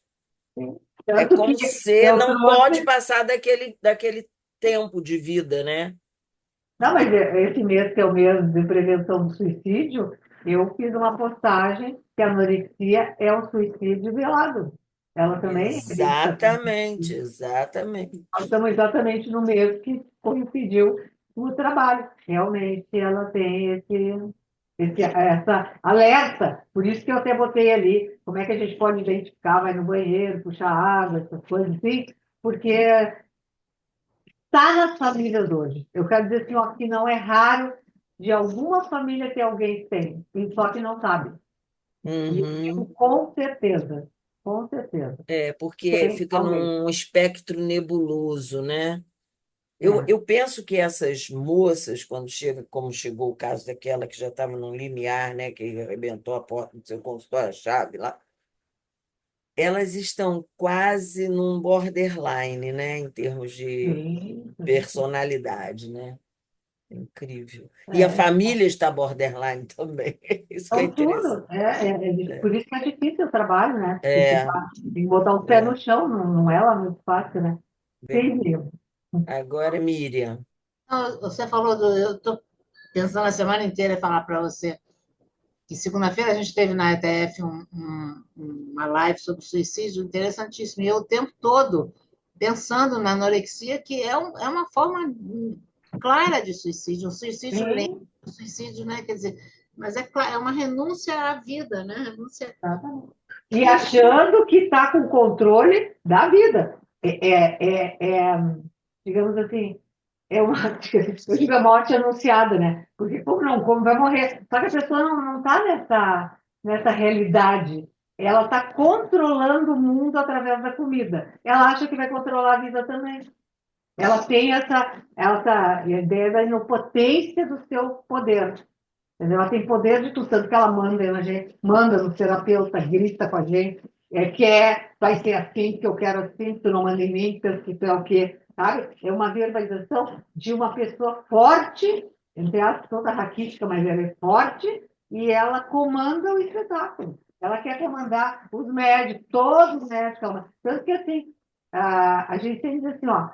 Sim. É Tanto que como se eu não pode trouxe. passar daquele tempo de vida, né? Não, mas esse mês, que é o mês de prevenção do suicídio, eu fiz uma postagem que a anorexia é um suicídio velado. Ela também é identificação. Exatamente, exatamente. Nós estamos exatamente no mês que coincidiu o trabalho. Realmente ela tem essa alerta. Por isso que eu até botei ali como é que a gente pode identificar, vai no banheiro, puxar água, essas coisas assim, porque está nas famílias hoje. Eu quero dizer assim, ó, que não é raro de alguma família ter alguém que tem, e só que não sabe. E eu digo Uhum. com certeza, Porque tem fica alguém. num espectro nebuloso, né? Eu, É, eu penso que essas moças, quando chega, como chegou o caso daquela que já estava num limiar, né, que arrebentou a porta do seu consultório, a chave lá, elas estão quase num borderline, né, em termos de sim, personalidade, né? Incrível. E a é. família está borderline também. Isso que é Então, interessante. tudo. Por isso que é difícil o trabalho, né? Porque tu É, tem que botar o pé no é, chão, não é lá muito fácil, né? verdade. Tem mesmo. Agora, Miriam. Não, você falou eu estou pensando a semana inteira em falar para você que segunda-feira a gente teve na ETF uma live sobre suicídio interessantíssimo. E eu o tempo todo pensando na anorexia, que é uma forma clara de suicídio, um suicídio lento, Sim, um suicídio, né? Quer dizer, mas é uma renúncia à vida, né? Renúncia. exatamente. E achando que está com controle da vida. Digamos assim, é uma, eu digo a morte anunciada, né? Porque como não, como vai morrer? Só que a pessoa não está nessa realidade. Ela está controlando o mundo através da comida. Ela acha que vai controlar a vida também. Ela tem essa ideia da inopotência do seu poder. Ela tem poder de tudo, tanto que ela manda na gente, manda no terapeuta, grita com a gente, quer, vai ser assim, que eu quero assim, tu não manda em mim, pensa que tu é o quê, sabe? É uma verbalização de uma pessoa forte, entre aspas, toda raquítica, mas ela é forte, e ela comanda o espetáculo. Ela quer comandar os médicos, todos os médicos. Tanto que, assim, a gente sempre diz assim, ó,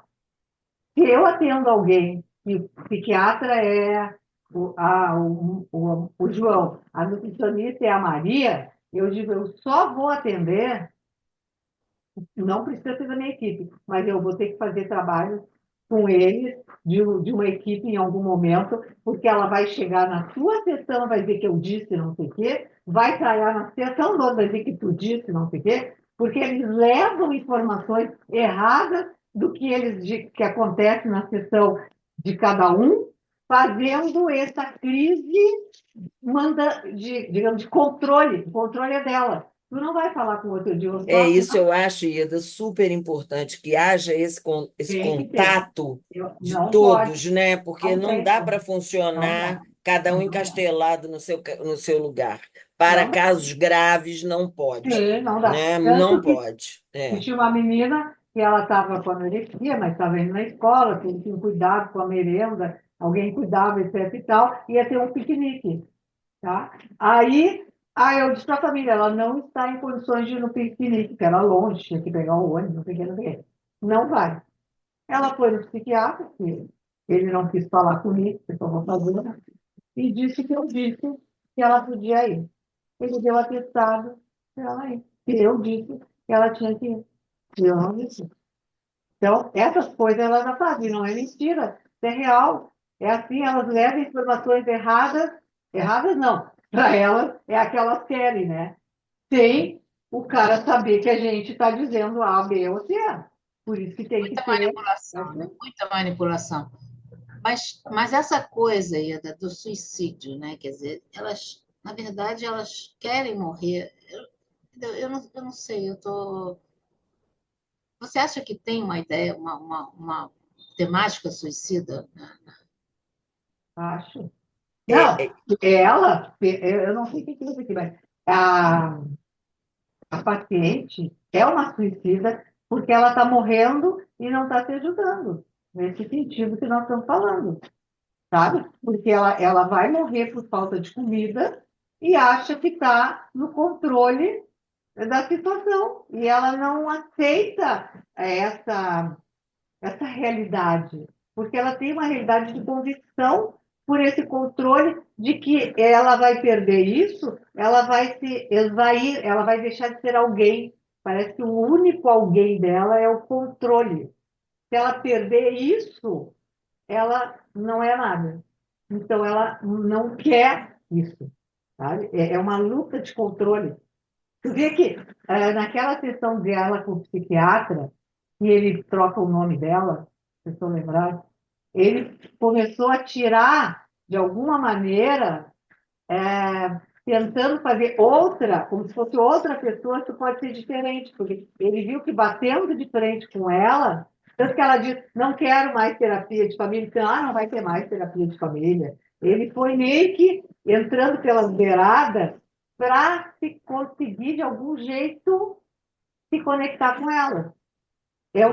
se eu atendo alguém e o psiquiatra é o João, a nutricionista é a Maria, eu digo, eu só vou atender, não precisa ser da minha equipe, mas eu vou ter que fazer trabalho com eles, de uma equipe em algum momento, porque ela vai chegar na sua sessão, vai dizer que eu disse não sei o quê, vai trabalhar na sessão do outro, vai dizer que tu disse não sei o quê, porque eles levam informações erradas do que que acontece na sessão de cada um, fazendo essa crise digamos, de controle. O controle é dela. Tu não vai falar com o outro dia, Isso eu acho, Ieda, super importante, que haja esse tem que ter. contato de Não pode, todos, né? Porque não não tem dá como. para Não dá. funcionar cada um Não dá. encastelado no seu lugar. Para Não dá. casos graves, não pode, Sim, não dá. né? Não Tanto pode. que tinha uma menina que ela estava com anorexia, mas estava indo na escola, tinha um cuidado com a merenda, alguém cuidava, etc e tal, ia ter um piquenique, tá? Aí eu disse para a família, ela não está em condições de ir no piquenique, porque era longe, tinha que pegar o ônibus, não sei o que, não sei o que. Não vai. Ela foi no psiquiatra, que ele não quis falar comigo, que eu vou fazer, e disse que eu disse que ela podia ir. Ele deu atestado para ela ir. E eu disse que ela tinha que ir. E eu não disse. Então, essas coisas ela já fazem, não é mentira, é real. É assim, elas levam informações erradas, erradas não, para elas é a que elas querem, né? Sem o cara saber que a gente está dizendo A, B ou C. Por isso que tem que Muita ter. manipulação, né? Muita manipulação. Mas essa coisa aí do suicídio, né? Quer dizer, elas, na verdade, elas querem morrer. Eu não sei, eu tô. Você acha que tem uma ideia, uma temática suicida? Acho. É, Não, é, eu não sei o que é isso aqui, mas a, a paciente é uma suicida porque ela está morrendo e não está se ajudando. Nesse sentido que nós estamos falando, sabe? Porque ela vai morrer por falta de comida e acha que está no controle da situação. E ela não aceita essa realidade, porque ela tem uma realidade de convicção por esse controle de que ela vai perder isso, ela vai se esvair, ela vai deixar de ser alguém. Parece que o único alguém dela é o controle. Se ela perder isso, ela não é nada. Então, ela não quer isso. Sabe? É uma luta de controle. Tu vê que naquela sessão dela com o psiquiatra, e ele troca o nome dela, se eu estou lembrado, ele começou a tirar, de alguma maneira, tentando fazer outra, como se fosse outra pessoa que pode ser diferente, porque ele viu que batendo de frente com ela, tanto que ela disse, não quero mais terapia de família, então, não vai ter mais terapia de família. Ele foi meio que entrando pelas beiradas para se conseguir, de algum jeito, se conectar com ela. É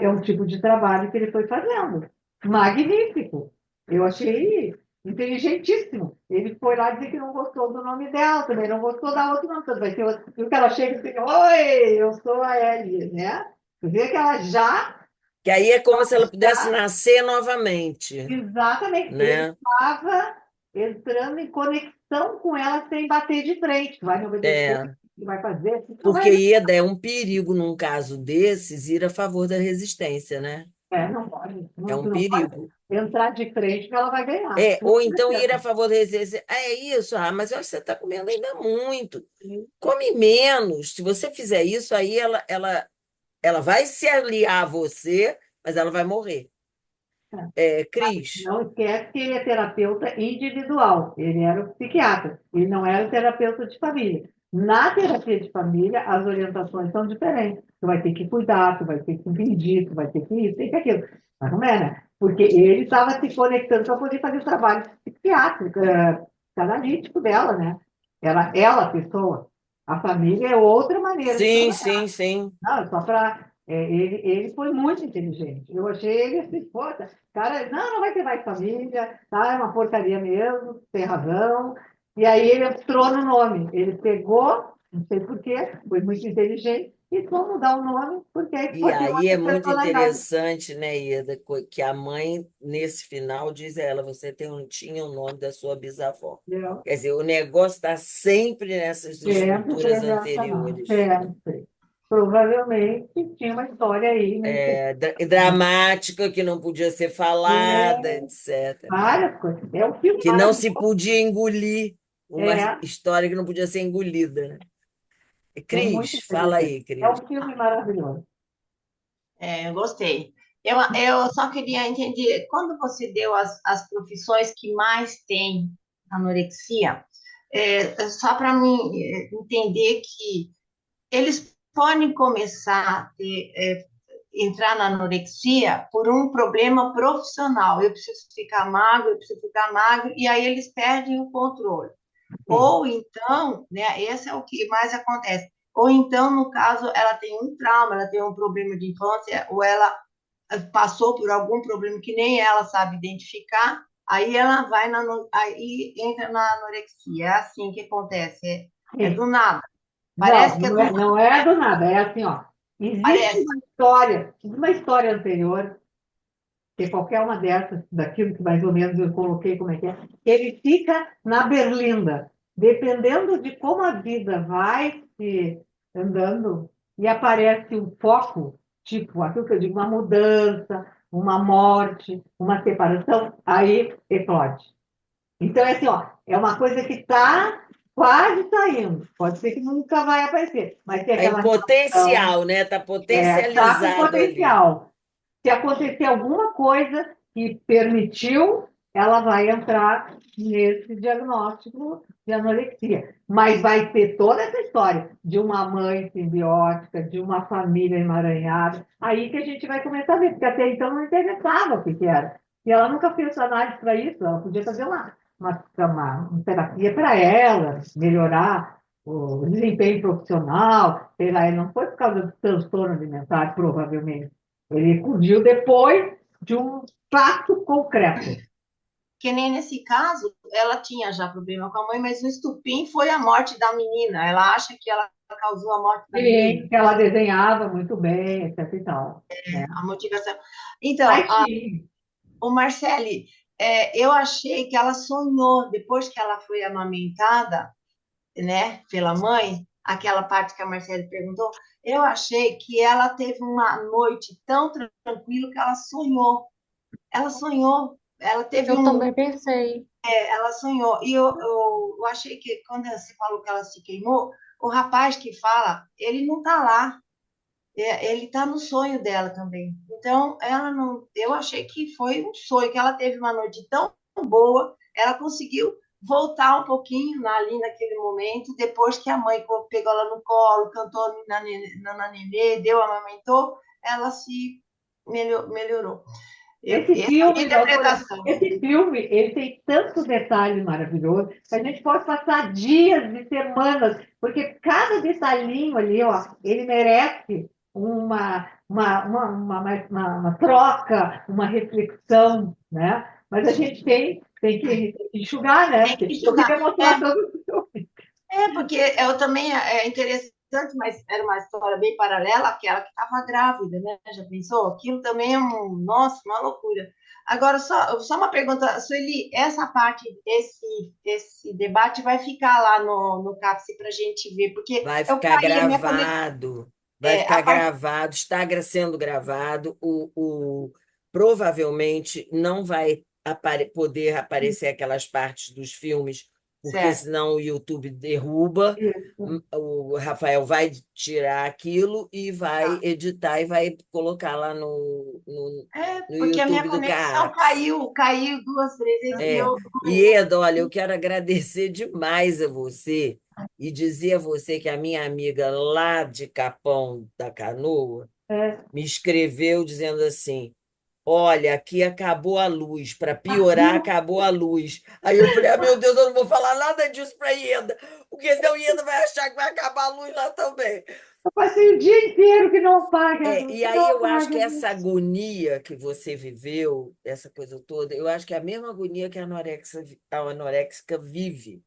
um tipo de trabalho que ele foi fazendo. Magnífico. Eu achei inteligentíssimo. Ele foi lá dizer que não gostou do nome dela, também não gostou da outra, não. Vai ter outra. E o que ela chega e diz, oi, eu sou a Ellie, né? Tu vê que ela que aí é como se ela pudesse já nascer novamente, exatamente, ele né? estava entrando em conexão com ela sem bater de frente. Tu vai me obedecer, É, tu vai fazer, tu não porque vai. Ieda é um perigo num caso desses ir a favor da resistência, né? Não pode. É Tu um não pode perigo. entrar de frente que ela vai ganhar. Com Ou então ir a certeza. favor da resistência. É isso, mas eu acho que você está comendo ainda muito. Come menos. Se você fizer isso, aí ela vai se aliar a você, mas ela vai morrer. Cris, Não esquece que ele é terapeuta individual, ele era o psiquiatra, ele não era o terapeuta de família. Na terapia de família, as orientações são diferentes. Tu vai ter que cuidar, tu vai ter que impedir, tu vai ter que isso, tem que aquilo. Mas não é, né? Porque ele estava se conectando para poder fazer o trabalho psiquiátrico, psicanalítico dela, né? Ela, pessoa. A família é outra maneira de Sim, trabalhar. sim, sim. Não, só para. Ele foi muito inteligente. Eu achei ele assim, foda. Cara, não vai ter mais família, tá? É uma porcaria mesmo, tem razão. E aí ele entrou no nome. Ele pegou, não sei por quê, foi muito inteligente, e foi mudar o nome, porque aí E foi ter aí é outra muito personalidade. interessante, né, Ieda, que a mãe, nesse final, diz a ela, você tinha o nome da sua bisavó. Entendeu? Quer dizer, o negócio está sempre nessas Sempre estruturas transacional, anteriores, né? sempre. Provavelmente tinha uma história aí, né? Dramática, que não podia ser falada, É, etc. várias coisas. É um filme Que não se maravilhoso. podia engolir, uma É, história que não podia ser engolida, né? é muito Cris, fala interessante. aí, É Cris. um filme maravilhoso. Eu gostei. Eu só queria entender, quando você deu as profissões que mais tem anorexia, só para mim entender que eles podem começar a entrar na anorexia por um problema profissional. Eu preciso ficar magro, eu preciso ficar magro, e aí eles perdem o controle. Sim. Ou então, né, esse é o que mais acontece. Ou então, no caso, ela tem um trauma, ela tem um problema de infância, ou ela passou por algum problema que nem ela sabe identificar, aí ela vai aí entra na anorexia. É assim que acontece, é do Sim. nada. Não, Parece que é não do é, nada, não é do nada. É assim, ó. parece. Existe uma história anterior, que qualquer uma dessas, daquilo que mais ou menos eu coloquei, como é que é, ele fica na berlinda. Dependendo de como a vida vai se andando, e aparece um foco, tipo, aquilo que eu digo, uma mudança, uma morte, uma separação, aí explode. Então, é assim, ó, é uma coisa que está quase saindo. Pode ser que nunca vai aparecer, mas tem Tá em aquela relação, potencial, né? Está está com potencializado ali. potencial. Se acontecer alguma coisa que permitiu, ela vai entrar nesse diagnóstico de anorexia. Mas vai ter toda essa história de uma mãe simbiótica, de uma família emaranhada. Aí que a gente vai começar a ver, porque até então não interessava o que que era. E ela nunca fez análise para isso, ela podia fazer uma terapia para ela, melhorar o desempenho profissional, sei lá, e não foi por causa do transtorno alimentar, provavelmente. Ele fugiu depois de um fato concreto. Que nem nesse caso, ela tinha já problema com a mãe, mas o estupim foi a morte da menina. Ela acha que ela causou a morte da Sim, menina, que ela desenhava muito bem, etc e tal, né? a motivação. Então, Mas sim, o Marcele, eu achei que ela sonhou, depois que ela foi amamentada, né, pela mãe, aquela parte que a Marcele perguntou, eu achei que ela teve uma noite tão tranquila que ela sonhou. Ela sonhou, ela teve Eu também pensei. ela sonhou. E eu achei que quando você falou que ela se queimou, o rapaz que fala, ele não tá lá. Ele tá no sonho dela também. Então, ela não. Eu achei que foi um sonho, que ela teve uma noite tão boa, ela conseguiu voltar um pouquinho ali naquele momento, depois que a mãe pegou ela no colo, cantou na nenê, deu, amamentou, ela se melhorou. esse Essa é a minha filme, doutora, interpretação. esse filme, ele tem tanto detalhe maravilhoso, que a gente pode passar dias e semanas, porque cada detalhinho ali, ó, ele merece uma troca, uma reflexão, né? Mas a gente tem que enxugar, né? Tem que Porque eu queria enxugar. mostrar todo o filme. Porque eu também é interessante, mas era uma história bem paralela àquela que estava grávida, né? Já pensou? Aquilo também é nossa, uma loucura. Agora, só uma pergunta, Sueli, essa parte, esse debate vai ficar lá no CAPS para a gente ver, porque Vai eu ficar caí a minha conexão. gravado, vai A ficar parte, gravado, está sendo gravado. Provavelmente não vai poder aparecer aquelas partes dos filmes, porque certo. senão o YouTube derruba. Isso. O Rafael vai tirar aquilo e vai Tá. editar e vai colocar lá no Porque a minha YouTube do conexão CAPS. caiu duas, três vezes e É. eu. E, Eda, olha, eu quero agradecer demais a você e dizer a você que a minha amiga lá de Capão da Canoa É, me escreveu dizendo assim: olha, aqui acabou a luz, para piorar, acabou a luz. Aí eu falei, meu Deus, eu não vou falar nada disso para a Ieda, porque senão a Ieda vai achar que vai acabar a luz lá também. Eu passei o dia inteiro que não paga a luz, E que aí não eu acho que paga a essa luz. agonia que você viveu, essa coisa toda, eu acho que é a mesma agonia que a anorexica vive,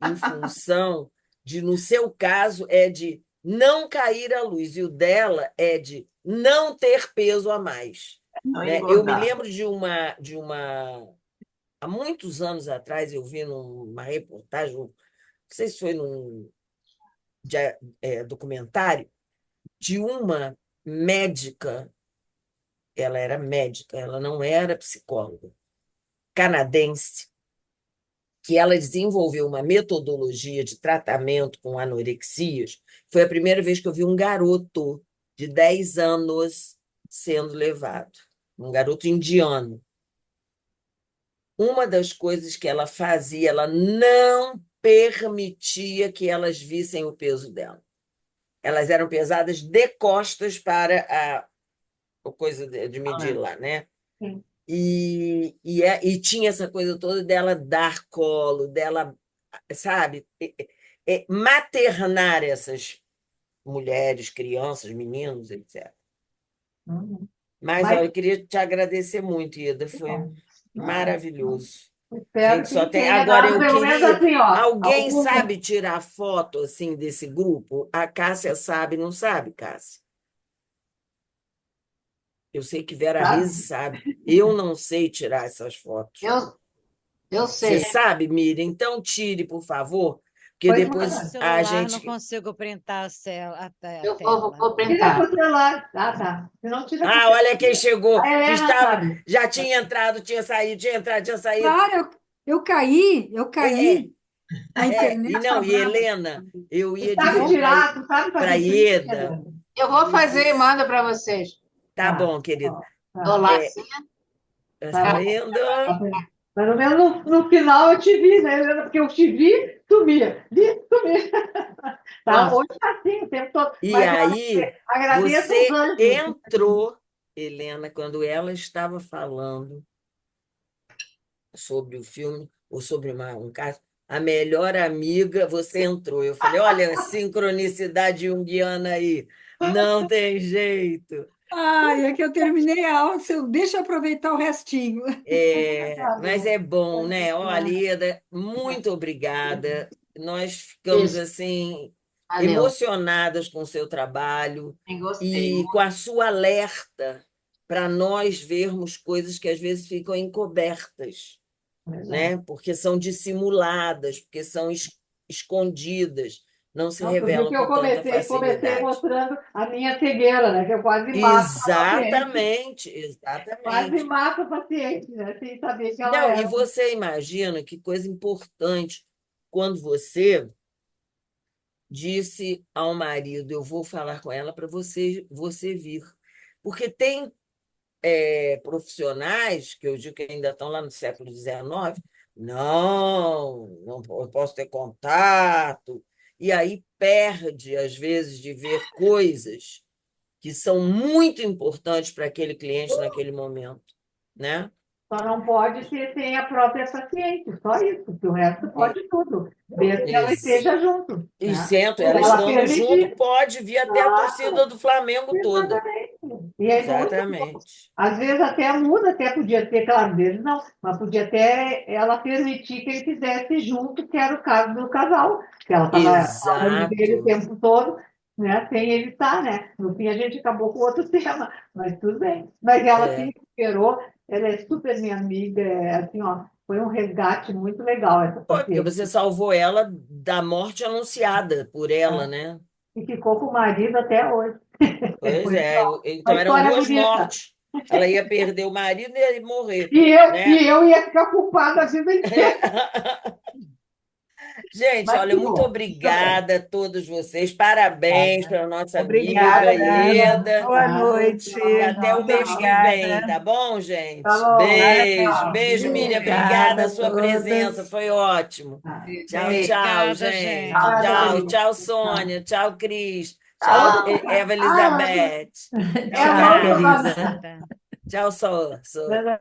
em função de, no seu caso, é de não cair a luz, e o dela é de não ter peso a mais. Não Né? Eu me engordar. lembro há muitos anos atrás, eu vi numa reportagem, não sei se foi num documentário, de uma médica, ela era médica, ela não era psicóloga, canadense, que ela desenvolveu uma metodologia de tratamento com anorexias. Foi a primeira vez que eu vi um garoto de 10 anos sendo levado, um garoto indiano. Uma das coisas que ela fazia, ela não permitia que elas vissem o peso dela. Elas eram pesadas de costas para a coisa de medir lá, né? Sim. E tinha essa coisa toda dela dar colo, dela, sabe, maternar essas mulheres, crianças, meninos, etc. Uhum. Mas, olha, Mas, eu queria te agradecer muito, Ida, que foi bom. maravilhoso. Espero Gente, que só tem. tenha Agora, dado eu pelo menos queria. assim, ó, Alguém algum. sabe tirar foto assim desse grupo? A Cássia sabe, não sabe, Cássia? Eu sei que Vera Sabe? Reis sabe. Eu não sei tirar essas fotos. Eu Você sei. sabe, Miriam? Então tire, por favor, porque Pois No depois manda. a celular não gente. consigo printar a Eu tela. vou Tira printar. pro celular. Ah, tá. Se não, tira pro Ah, celular. olha quem chegou, A que Helena estava, sabe. já tinha entrado, tinha saído, tinha entrado, tinha saído. Claro, eu É, caí. A internet e está não, e brava. Helena, eu Tu ia sabe dizer Vou- tirar, tu sabe para fazer print, Ieda, Helena? Eu vou fazer e você. mando para vocês. Tá Tá. bom, querido. Ó, Olá, tá. É, sim. está Tá bom. vendo? Tá bom. Pelo menos no final eu te vi, né, Helena? Porque eu te vi, sumia. Vi, sumia. Tá? Pronto. Hoje tá assim, o tempo todo. E Mas eu aí, agradeço os você anjos. entrou, Helena, quando ela estava falando sobre o filme, ou sobre um caso, a melhor amiga, você entrou. Eu falei, olha, sincronicidade junguiana aí, não tem jeito. Ai, é que eu terminei a aula, deixa eu aproveitar o restinho. É, Tá mas bom. é bom, né? É, Olha, Ieda, muito obrigada. Nós ficamos Beijo. assim Valeu. emocionadas com o seu trabalho Eu gostei. e com a sua alerta para nós vermos coisas que às vezes ficam encobertas, verdade. né? Porque são dissimuladas, porque são escondidas, não se Não, tu viu revelam que eu com tanta comecei facilidade. mostrando a minha cegueira, né? Que eu quase mato a paciente. Exatamente, Quase exatamente. mato a paciente, né? Sem saber que ela Não, e era. você imagina que coisa importante quando você disse ao marido, eu vou falar com ela para você vir. Porque tem profissionais, que eu digo que ainda estão lá no século XIX, não posso ter contato, e aí perde, às vezes, de ver coisas que são muito importantes para aquele cliente naquele momento, né? Só não pode ser sem a própria paciente, só isso, porque o resto E- pode tudo, desde que ela ex- esteja junto, né? Isento, Se ela ela estando junto, permitir, pode vir até a claro, torcida do Flamengo toda. exatamente. E é muito bom. Exatamente. Às vezes até muda, até podia ter, claro, vezes não, mas podia até ela permitir que ele fizesse junto, que era o caso do casal, que ela estava falando dele o Exato. tempo todo, né, sem ele estar, né? No fim a gente acabou com outro tema, mas tudo bem. Mas ela se É. recuperou, ela é super minha amiga, é, assim, ó, foi um resgate muito legal essa Foi porque paciente. você salvou ela da morte anunciada por ela, Tá? né? E ficou com o marido até hoje. Pois Foi é. uma Então eram história duas bonita. mortes. Ela ia perder o marido e ia morrer, E eu, né? e eu ia ficar culpada a vida inteira. Gente, Mas olha, que muito bom, tudo bem. obrigada a todos vocês. Parabéns Obrigada. para a nossa amiga Obrigada. Ieda. Boa Nada, noite. E tchau, até o tchau, mês que tchau. vem, Obrigada. tá bom, Tá gente? bom, Beijo, tchau. beijo, Miriam. Beijo. Obrigada Obrigada a a sua presença, todas. foi ótimo. Tá. Tchau, Beijo. tchau, Obrigada, gente. gente. Tchau, Tchau, Adelaide. tchau, Tchau. Sônia. Tchau, Cris. A Tchau, outra, Eva ah, Elizabeth. é Tchau, a Tchau, outra Carla. querida. Obrigada. Tchau, Sol. Grande